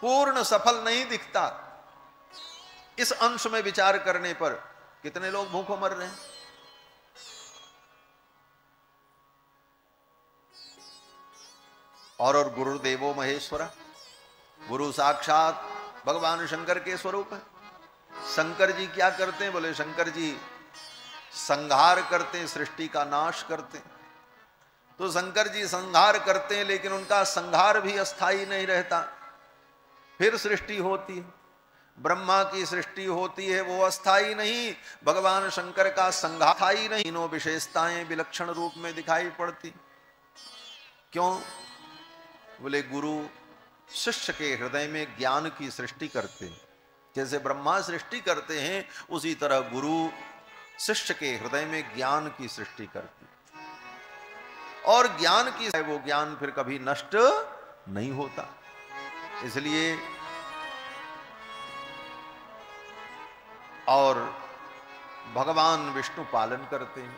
पूर्ण सफल नहीं दिखता। इस अंश में विचार करने पर कितने लोग भूखों मर रहे हैं। और गुरुदेवो महेश्वरा, गुरु साक्षात भगवान शंकर के स्वरूप है। शंकर जी क्या करते हैं? बोले शंकर जी संहार करते हैं, सृष्टि का नाश करते हैं। तो शंकर जी संहार करते हैं, लेकिन उनका संहार भी अस्थाई नहीं रहता, फिर सृष्टि होती है। ब्रह्मा की सृष्टि होती है, वो अस्थाई नहीं, भगवान शंकर का संहार अस्थाई नहीं। तीनों विशेषताएं विलक्षण रूप में दिखाई पड़ती। क्यों? बोले गुरु शिष्य के हृदय में ज्ञान की सृष्टि करते हैं। जैसे ब्रह्मा सृष्टि करते हैं, उसी तरह गुरु शिष्य के हृदय में ज्ञान की सृष्टि करते हैं। और ज्ञान की वो ज्ञान फिर कभी नष्ट नहीं होता। इसलिए और भगवान विष्णु पालन करते हैं।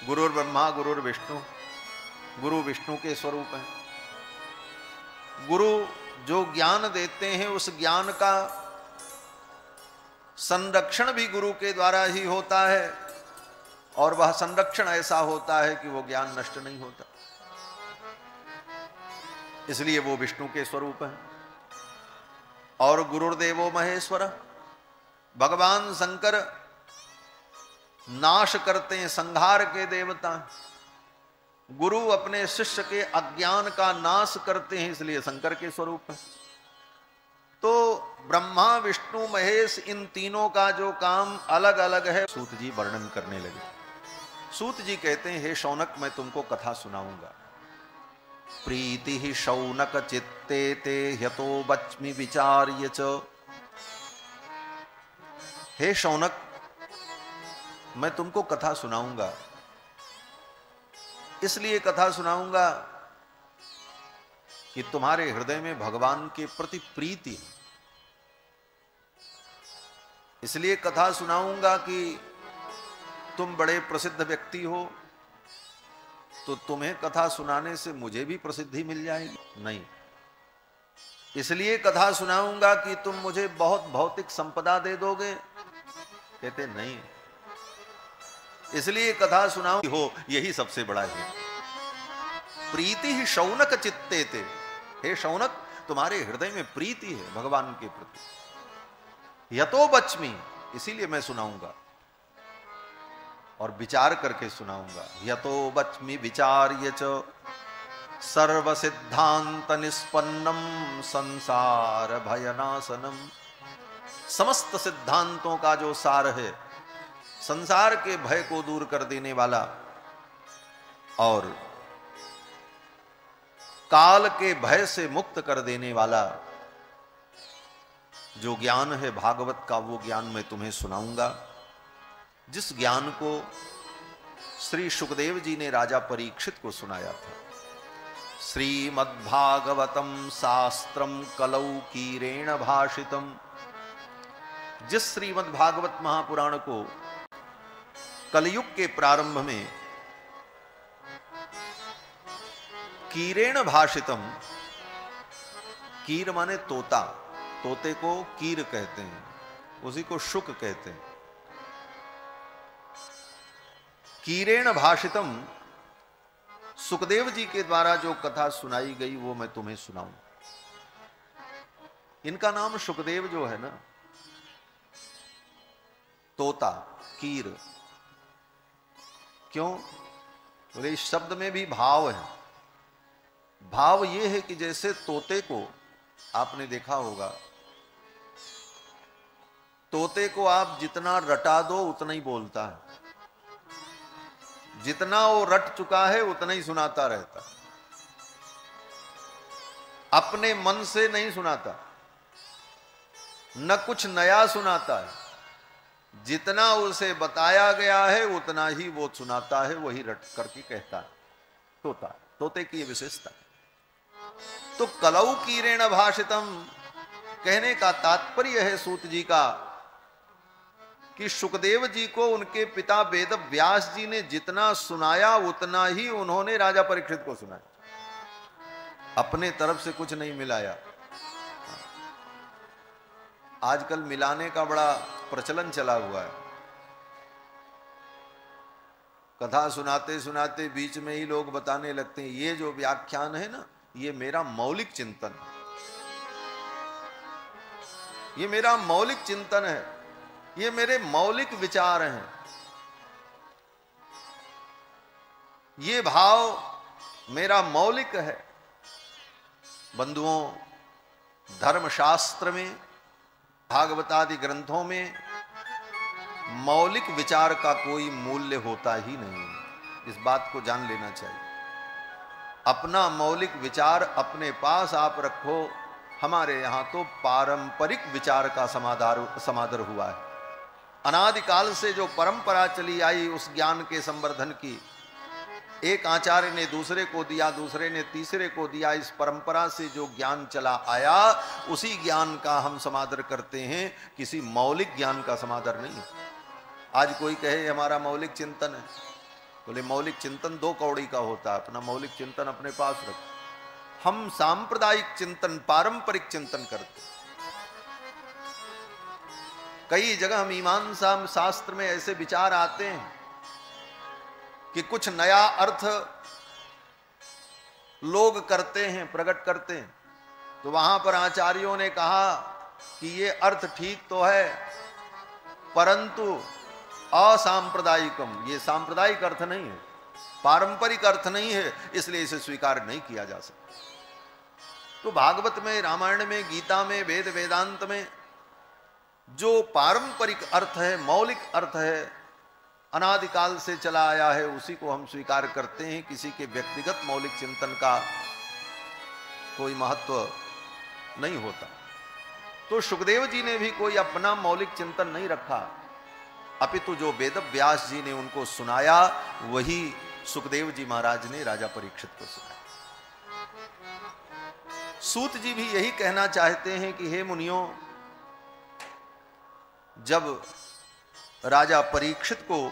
गुरुर्ब्रह्मा गुरुर्विष्णु, गुरु विष्णु के स्वरूप है। गुरु जो ज्ञान देते हैं, उस ज्ञान का संरक्षण भी गुरु के द्वारा ही होता है, और वह संरक्षण ऐसा होता है कि वो ज्ञान नष्ट नहीं होता। इसलिए वो विष्णु के स्वरूप है। और गुरुर्देवो महेश्वर, भगवान शंकर नाश करते हैं, संहार के देवता। गुरु अपने शिष्य के अज्ञान का नाश करते हैं, इसलिए शंकर के स्वरूप है। तो ब्रह्मा विष्णु महेश, इन तीनों का जो काम अलग अलग है, सूत जी वर्णन करने लगे। सूत जी कहते हैं, हे शौनक, मैं तुमको कथा सुनाऊंगा। प्रीति ही शौनक चित्ते ते ह्यतो बच्मि विचार्य च। हे शौनक, मैं तुमको कथा सुनाऊंगा। इसलिए कथा सुनाऊंगा कि तुम्हारे हृदय में भगवान के प्रति प्रीति है। इसलिए कथा सुनाऊंगा कि तुम बड़े प्रसिद्ध व्यक्ति हो, तो तुम्हें कथा सुनाने से मुझे भी प्रसिद्धि मिल जाएगी? नहीं। इसलिए कथा सुनाऊंगा कि तुम मुझे बहुत भौतिक संपदा दे दोगे, कहते नहीं, इसलिए कथा सुनाओ हो, यही सबसे बड़ा है। प्रीति ही शौनक चित्ते थे, हे शौनक तुम्हारे हृदय में प्रीति है भगवान के प्रति। यतो बच्मी, इसीलिए मैं सुनाऊंगा और विचार करके सुनाऊंगा। यतो बच्मी विचार्य च सर्व सिद्धांत निष्पन्नम संसार भयनाशनम। समस्त सिद्धांतों का जो सार है, संसार के भय को दूर कर देने वाला और काल के भय से मुक्त कर देने वाला जो ज्ञान है भागवत का, वो ज्ञान मैं तुम्हें सुनाऊंगा। जिस ज्ञान को श्री सुखदेव जी ने राजा परीक्षित को सुनाया था। श्रीमद्भागवतम शास्त्रम कलौ कीरेण भाषितम। जिस श्रीमद्भागवत महापुराण को कलयुग के प्रारंभ में कीरेण भाषितम, कीर माने तोता, तोते को कीर कहते हैं, उसी को शुक कहते हैं। कीरेण भाषितम, सुखदेव जी के द्वारा जो कथा सुनाई गई वो मैं तुम्हें सुनाऊं। इनका नाम सुखदेव जो है ना, तोता, कीर, क्यों? बोले इस शब्द में भी भाव है। भाव ये है कि जैसे तोते को आपने देखा होगा, तोते को आप जितना रटा दो उतना ही बोलता है, जितना वो रट चुका है उतना ही सुनाता रहता, अपने मन से नहीं सुनाता, न कुछ नया सुनाता है। जितना उसे बताया गया है उतना ही वो सुनाता है, वही रट करके कहता है। तोता, तोते की ये विशेषता। तो कलौ कीरेण भाषितम कहने का तात्पर्य है सूत जी का कि सुखदेव जी को उनके पिता वेद व्यास जी ने जितना सुनाया उतना ही उन्होंने राजा परीक्षित को सुनाया, अपने तरफ से कुछ नहीं मिलाया। आजकल मिलाने का बड़ा प्रचलन चला हुआ है। कथा सुनाते सुनाते बीच में ही लोग बताने लगते हैं ये जो व्याख्यान है ना, ये मेरा मौलिक चिंतन है, ये मेरा मौलिक चिंतन है, ये मेरे मौलिक विचार हैं। ये भाव मेरा मौलिक है। बंधुओं, धर्मशास्त्र में, भागवतादि ग्रंथों में मौलिक विचार का कोई मूल्य होता ही नहीं है। इस बात को जान लेना चाहिए। अपना मौलिक विचार अपने पास आप रखो। हमारे यहां तो पारंपरिक विचार का समादर हुआ है। अनादिकाल से जो परंपरा चली आई उस ज्ञान के संवर्धन की, एक आचार्य ने दूसरे को दिया, दूसरे ने तीसरे को दिया, इस परंपरा से जो ज्ञान चला आया उसी ज्ञान का हम समादर करते हैं, किसी मौलिक ज्ञान का समादर नहीं। आज कोई कहे हमारा मौलिक चिंतन है, बोले मौलिक चिंतन 2 कौड़ी का होता है, अपना मौलिक चिंतन अपने पास रखो। हम सांप्रदायिक चिंतन, पारंपरिक चिंतन करते। कई जगह मीमांसा शास्त्र में ऐसे विचार आते हैं कि कुछ नया अर्थ लोग करते हैं, प्रकट करते हैं, तो वहां पर आचार्यों ने कहा कि ये अर्थ ठीक तो है परंतु असांप्रदायिकम, ये सांप्रदायिक अर्थ नहीं है, पारंपरिक अर्थ नहीं है, इसलिए इसे स्वीकार नहीं किया जा सकता। तो भागवत में, रामायण में, गीता में, वेद वेदांत में जो पारंपरिक अर्थ है, मौलिक अर्थ है, अनादिकाल से चला आया है, उसी को हम स्वीकार करते हैं। किसी के व्यक्तिगत मौलिक चिंतन का कोई महत्व नहीं होता। तो सुखदेव जी ने भी कोई अपना मौलिक चिंतन नहीं रखा, अपितु जो वेद व्यास जी ने उनको सुनाया वही सुखदेव जी महाराज ने राजा परीक्षित को सुनाया। सूत जी भी यही कहना चाहते हैं कि हे मुनियों, जब राजा परीक्षित को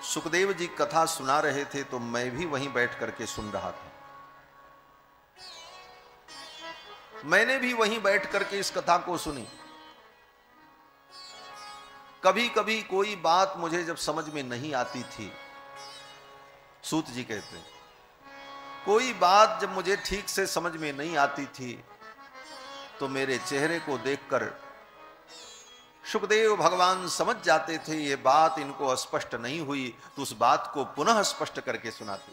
सुखदेव जी कथा सुना रहे थे तो मैं भी वहीं बैठ करके सुन रहा था। मैंने भी वहीं बैठ करके इस कथा को सुनी। कभी कभी कोई बात मुझे जब समझ में नहीं आती थी, सूत जी कहते हैं, कोई बात जब मुझे ठीक से समझ में नहीं आती थी तो मेरे चेहरे को देखकर सुखदेव भगवान समझ जाते थे ये बात इनको स्पष्ट नहीं हुई, तो उस बात को पुनः स्पष्ट करके सुनाते।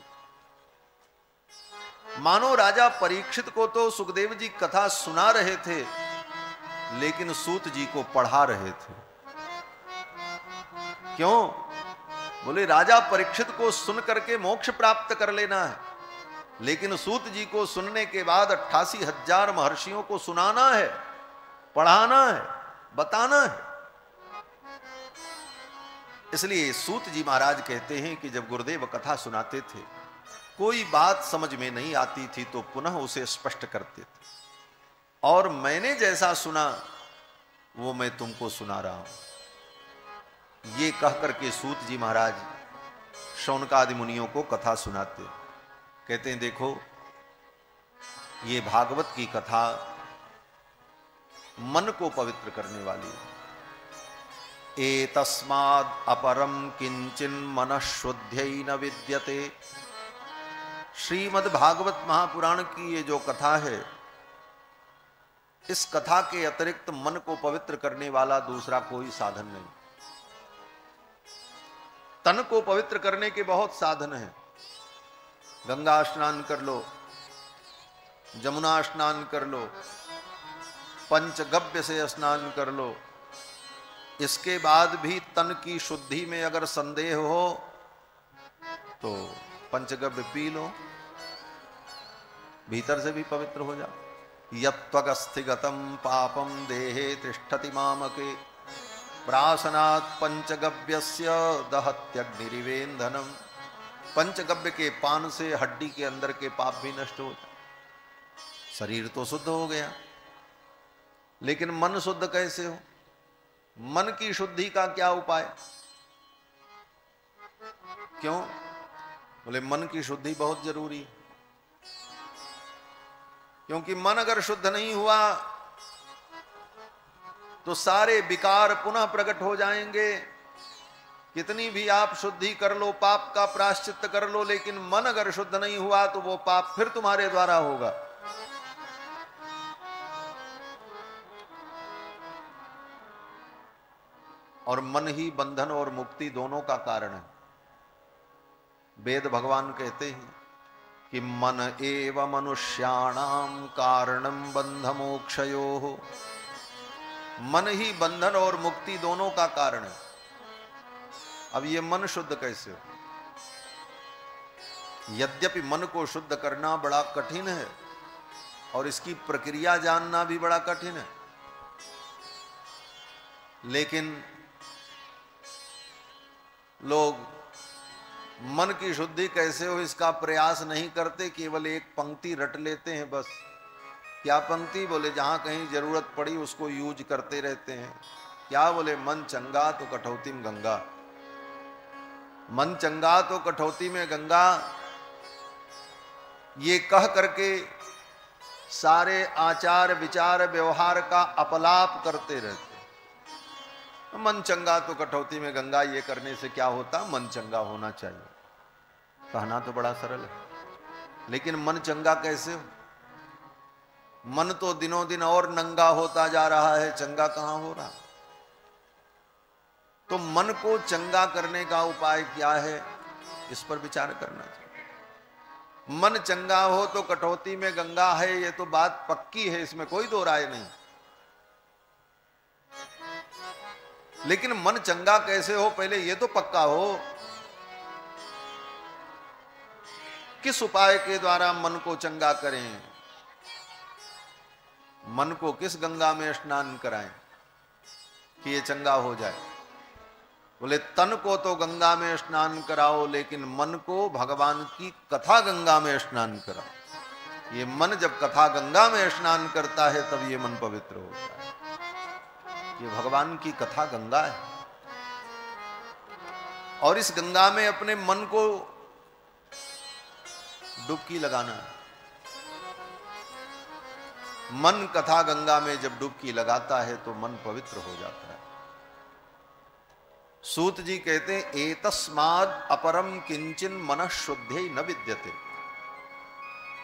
मानो राजा परीक्षित को तो सुखदेव जी कथा सुना रहे थे, लेकिन सूत जी को पढ़ा रहे थे। क्यों? बोले राजा परीक्षित को सुन करके मोक्ष प्राप्त कर लेना है, लेकिन सूत जी को सुनने के बाद 88,000 महर्षियों को सुनाना है, पढ़ाना है, बताना है। इसलिए सूत जी महाराज कहते हैं कि जब गुरुदेव कथा सुनाते थे, कोई बात समझ में नहीं आती थी तो पुनः उसे स्पष्ट करते थे, और मैंने जैसा सुना वो मैं तुमको सुना रहा हूं। ये कह करके सूत जी महाराज शौनकादि मुनियों को कथा सुनाते, कहते हैं देखो ये भागवत की कथा मन को पवित्र करने वाली है। एतस्माद् अपरम किंचिन मनः शुद्ध्यै न विद्यते। श्रीमद् भागवत महापुराण की ये जो कथा है, इस कथा के अतिरिक्त मन को पवित्र करने वाला दूसरा कोई साधन नहीं। तन को पवित्र करने के बहुत साधन हैं। गंगा स्नान कर लो, जमुना स्नान कर लो, पंचगव्य से स्नान कर लो। इसके बाद भी तन की शुद्धि में अगर संदेह हो तो पंचगव्य पी लो, भीतर से भी पवित्र हो जाओ। यत्त्वगस्थिगतं पापम देहे तिष्ठति मामके प्रासनात् पंचगव्यस्य दहत्यग्निरिवेन्धनम्। पंचगव्य के पान से हड्डी के अंदर के पाप भी नष्ट हो जाए, शरीर तो शुद्ध हो गया। लेकिन मन शुद्ध कैसे हो? मन की शुद्धि का क्या उपाय? क्यों? बोले मन की शुद्धि बहुत जरूरी है, क्योंकि मन अगर शुद्ध नहीं हुआ तो सारे विकार पुनः प्रकट हो जाएंगे। कितनी भी आप शुद्धि कर लो, पाप का प्रायश्चित्त कर लो, लेकिन मन अगर शुद्ध नहीं हुआ तो वो पाप फिर तुम्हारे द्वारा होगा। और मन ही बंधन और मुक्ति दोनों का कारण है। वेद भगवान कहते हैं कि मन एव मनुष्याणाम कारणम बंध मोक्षयोः। मन ही बंधन और मुक्ति दोनों का कारण है। अब ये मन शुद्ध कैसे हो? यद्यपि मन को शुद्ध करना बड़ा कठिन है और इसकी प्रक्रिया जानना भी बड़ा कठिन है, लेकिन लोग मन की शुद्धि कैसे हो इसका प्रयास नहीं करते, केवल एक पंक्ति रट लेते हैं बस। क्या पंक्ति? बोले जहां कहीं जरूरत पड़ी उसको यूज करते रहते हैं। क्या? बोले मन चंगा तो कठौती में गंगा। मन चंगा तो कठौती में गंगा, ये कह करके सारे आचार विचार व्यवहार का अपलाप करते रहते। मन चंगा तो कठौती में गंगा, ये करने से क्या होता? मन चंगा होना चाहिए। कहना तो बड़ा सरल है, लेकिन मन चंगा कैसे हो? मन तो दिनों दिन और नंगा होता जा रहा है, चंगा कहां हो रहा? तो मन को चंगा करने का उपाय क्या है, इस पर विचार करना चाहिए। मन चंगा हो तो कठौती में गंगा है, ये तो बात पक्की है, इसमें कोई दो राय नहीं। लेकिन मन चंगा कैसे हो, पहले ये तो पक्का हो। किस उपाय के द्वारा मन को चंगा करें? मन को किस गंगा में स्नान कराएं कि ये चंगा हो जाए? बोले तन को तो गंगा में स्नान कराओ, लेकिन मन को भगवान की कथा गंगा में स्नान कराओ। ये मन जब कथा गंगा में स्नान करता है तब ये मन पवित्र होता है। ये भगवान की कथा गंगा है, और इस गंगा में अपने मन को डुबकी लगाना है। मन कथा गंगा में जब डुबकी लगाता है तो मन पवित्र हो जाता है। सूत जी कहते हैं एतस्माद् अपरम किंचिन मनः शुद्धे न विद्यते।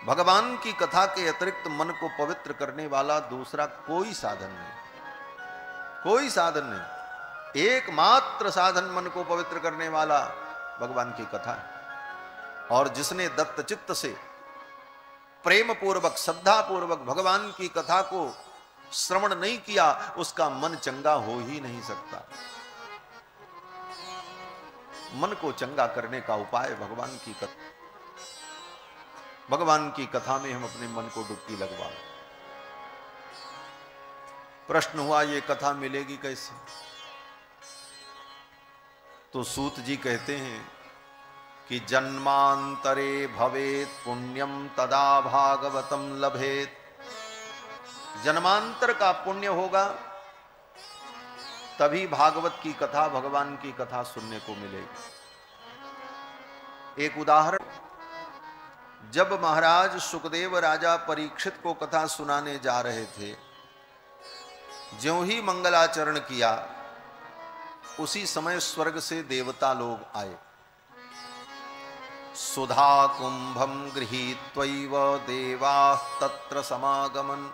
भगवान की कथा के अतिरिक्त मन को पवित्र करने वाला दूसरा कोई साधन नहीं, कोई साधन नहीं। एकमात्र साधन मन को पवित्र करने वाला भगवान की कथा है। और जिसने दत्त चित्त से प्रेम पूर्वक श्रद्धा पूर्वक भगवान की कथा को श्रवण नहीं किया, उसका मन चंगा हो ही नहीं सकता। मन को चंगा करने का उपाय भगवान की कथा, भगवान की कथा में हम अपने मन को डुबकी लगवा। प्रश्न हुआ ये कथा मिलेगी कैसे? तो सूत जी कहते हैं कि जन्मांतरे भवेत पुण्यम तदा भागवतम लभेत। जन्मांतर का पुण्य होगा तभी भागवत की कथा, भगवान की कथा सुनने को मिलेगी। एक उदाहरण, जब महाराज सुखदेव राजा परीक्षित को कथा सुनाने जा रहे थे, ज्यों ही मंगलाचरण किया उसी समय स्वर्ग से देवता लोग आए। सुधा कुंभम गृहीत्वैव देवाः तत्र समागमन।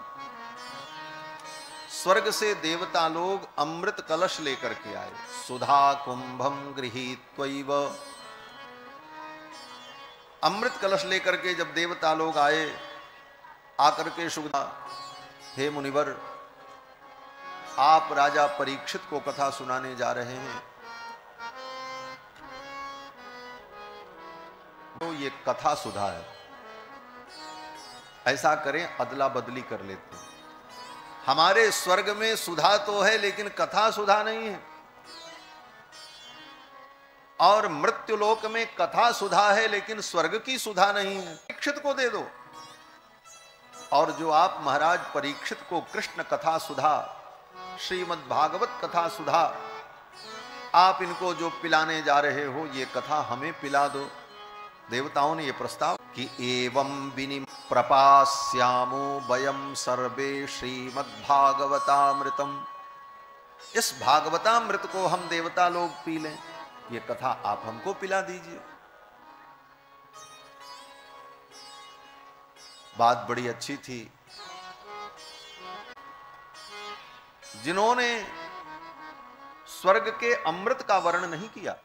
स्वर्ग से देवता लोग अमृत कलश लेकर के आए। सुधा कुंभम गृहीत्वैव, अमृत कलश लेकर के जब देवता लोग आए, आकर के सुखदा, हे मुनिवर, आप राजा परीक्षित को कथा सुनाने जा रहे हैं, तो ये कथा सुधा है, ऐसा करें अदला बदली कर लेते हैं। हमारे स्वर्ग में सुधा तो है लेकिन कथा सुधा नहीं है, और मृत्युलोक में कथा सुधा है लेकिन स्वर्ग की सुधा नहीं है। परीक्षित को दे दो। और जो आप महाराज परीक्षित को कृष्ण कथा सुधा, श्रीमद् भागवत कथा सुधा, आप इनको जो पिलाने जा रहे हो, ये कथा हमें पिला दो। देवताओं ने ये प्रस्ताव कि एवं विनिम प्रपास्यामो वयम सर्वे श्रीमद्भागवतामृतम। इस भागवतामृत को हम देवता लोग पी लें, ये कथा आप हमको पिला दीजिए। बात बड़ी अच्छी थी। जिन्होंने स्वर्ग के अमृत का वर्णन नहीं किया,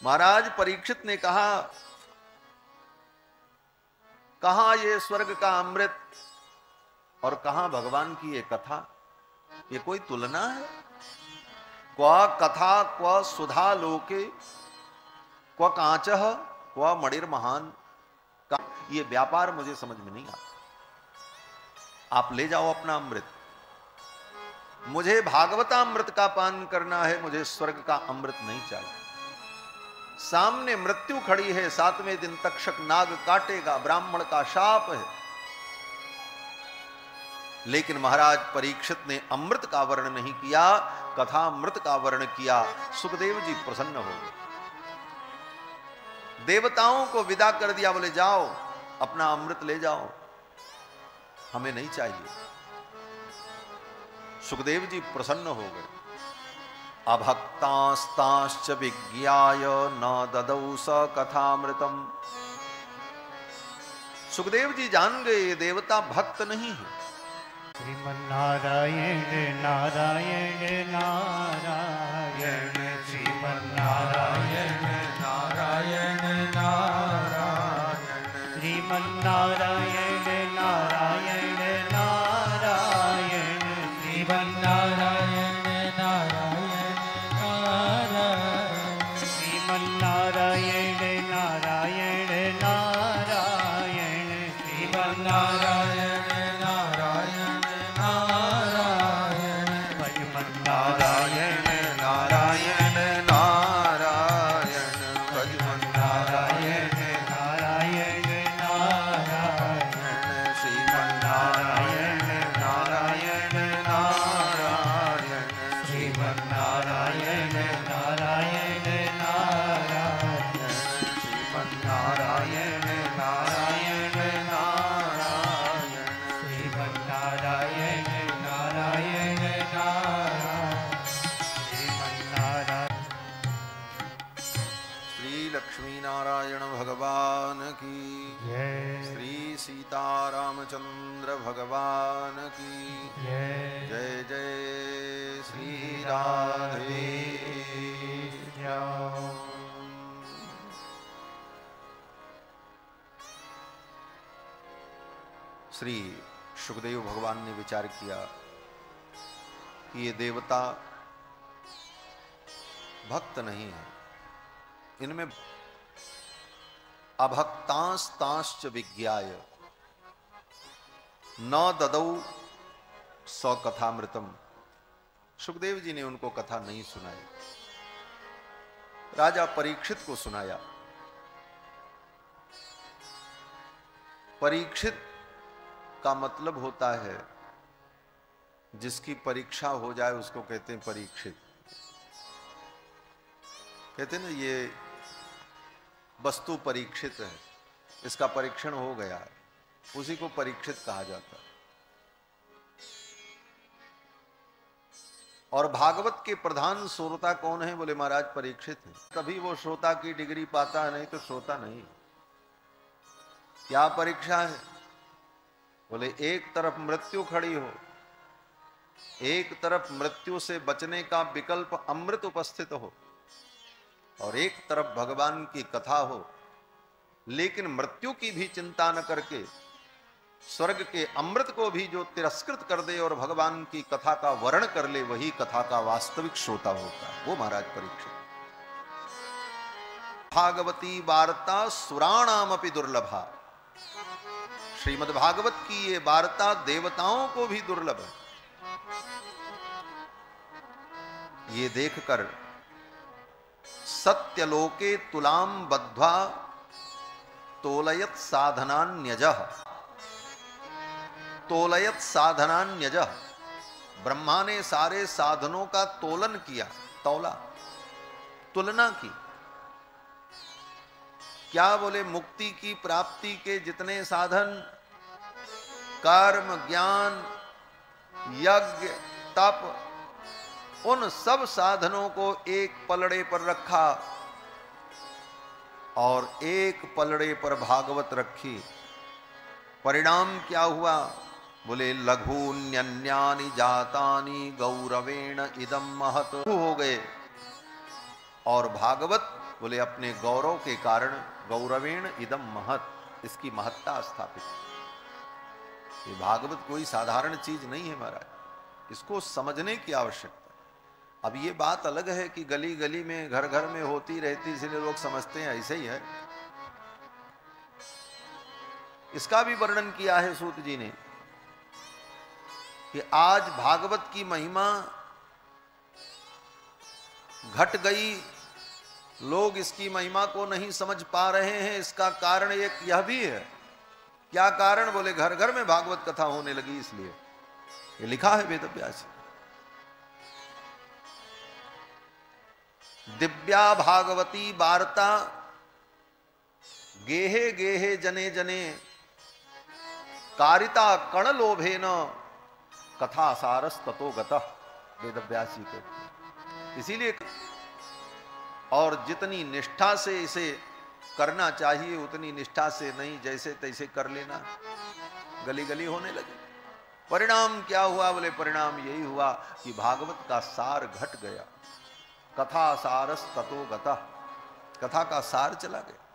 महाराज परीक्षित ने कहा, कहां ये स्वर्ग का अमृत और कहां भगवान की ये कथा, ये कोई तुलना है? क्वा कथा क्वा सुधा लोके क्वा कांचः क्वा मणिर्महान। ये व्यापार मुझे समझ में नहीं आता। आप ले जाओ अपना अमृत, मुझे भागवतामृत का पान करना है, मुझे स्वर्ग का अमृत नहीं चाहिए। सामने मृत्यु खड़ी है, 7वें दिन तक्षक नाग काटेगा, ब्राह्मण का शाप है। लेकिन महाराज परीक्षित ने अमृत का वर्णन नहीं किया, कथा अमृत का वर्णन किया। सुखदेव जी प्रसन्न हो गए, देवताओं को विदा कर दिया, बोले जाओ अपना अमृत ले जाओ, हमें नहीं चाहिए। सुखदेव जी प्रसन्न हो गए। अभक्तास्ताश्च विज्ञाय न ददौ स कथामृतम। सुखदेव जी जान गए देवता भक्त नहीं है। श्रीमन्नारायण नारायण नारायण, श्रीमन्नारायण नारायण नारायण, श्रीमन्नारायण नारायण नारायण, श्रीमन्नारायण नारायण नारायण, श्रीमन्नारायण नारायण नारायण, श्रीमन्नारायण राधे श्याम। श्री सुखदेव भगवान ने विचार किया कि ये देवता भक्त नहीं है, इनमें अभक्तांस्तांश्च विज्ञाय न ददौ सौ कथामृतम। सुखदेव जी ने उनको कथा नहीं सुनाई, राजा परीक्षित को सुनाया। परीक्षित का मतलब होता है जिसकी परीक्षा हो जाए उसको कहते हैं परीक्षित। कहते हैं ना ये वस्तु परीक्षित है, इसका परीक्षण हो गया है, उसी को परीक्षित कहा जाता है। और भागवत के प्रधान श्रोता कौन है? बोले महाराज परीक्षित है, तभी वो श्रोता की डिग्री पाता है, नहीं तो श्रोता नहीं। क्या परीक्षा है? बोले एक तरफ मृत्यु खड़ी हो, एक तरफ मृत्यु से बचने का विकल्प अमृत उपस्थित हो, और एक तरफ भगवान की कथा हो, लेकिन मृत्यु की भी चिंता न करके स्वर्ग के अमृत को भी जो तिरस्कृत कर दे और भगवान की कथा का वर्ण कर ले, वही कथा का वास्तविक श्रोता होता है, वो महाराज परीक्षित। भागवती वार्ता सुराणामपि दुर्लभा। श्रीमद् भागवत की ये वार्ता देवताओं को भी दुर्लभ है। ये देखकर सत्यलोके तुलाम बद्ध्वा तोलयत साधनान्यजः। तोलयत साधनान्यजः, ब्रह्मा ने सारे साधनों का तोलन किया, तौला, तुलना की। क्या? बोले मुक्ति की प्राप्ति के जितने साधन, कर्म, ज्ञान, यज्ञ, तप, उन सब साधनों को एक पलड़े पर रखा और एक पलड़े पर भागवत रखी। परिणाम क्या हुआ? बोले लघून्यन्यानि जातानि गौरवेण इदम महत् हो गए। और भागवत बोले अपने गौरव के कारण गौरवेण इदम महत्, इसकी महत्ता स्थापित। ये भागवत कोई साधारण चीज नहीं है महाराज, इसको समझने की आवश्यकता। अब ये बात अलग है कि गली गली में घर घर में होती रहती, इसलिए लोग समझते हैं ऐसे ही है। इसका भी वर्णन किया है सूत जी ने कि आज भागवत की महिमा घट गई, लोग इसकी महिमा को नहीं समझ पा रहे हैं। इसका कारण एक यह भी है। क्या कारण? बोले घर घर में भागवत कथा होने लगी, इसलिए। ये लिखा है वेद व्यास। दिव्या भागवती वार्ता गेहे गेहे जने जने कारिता कण लोभेन कथा सारस ततो गतः, वेद व्यास जी के। इसीलिए और जितनी निष्ठा से इसे करना चाहिए उतनी निष्ठा से नहीं, जैसे तैसे कर लेना, गली गली होने लगे। परिणाम क्या हुआ? बोले परिणाम यही हुआ कि भागवत का सार घट गया। कथा सारस ततो गतः, कथा का सार चला गया।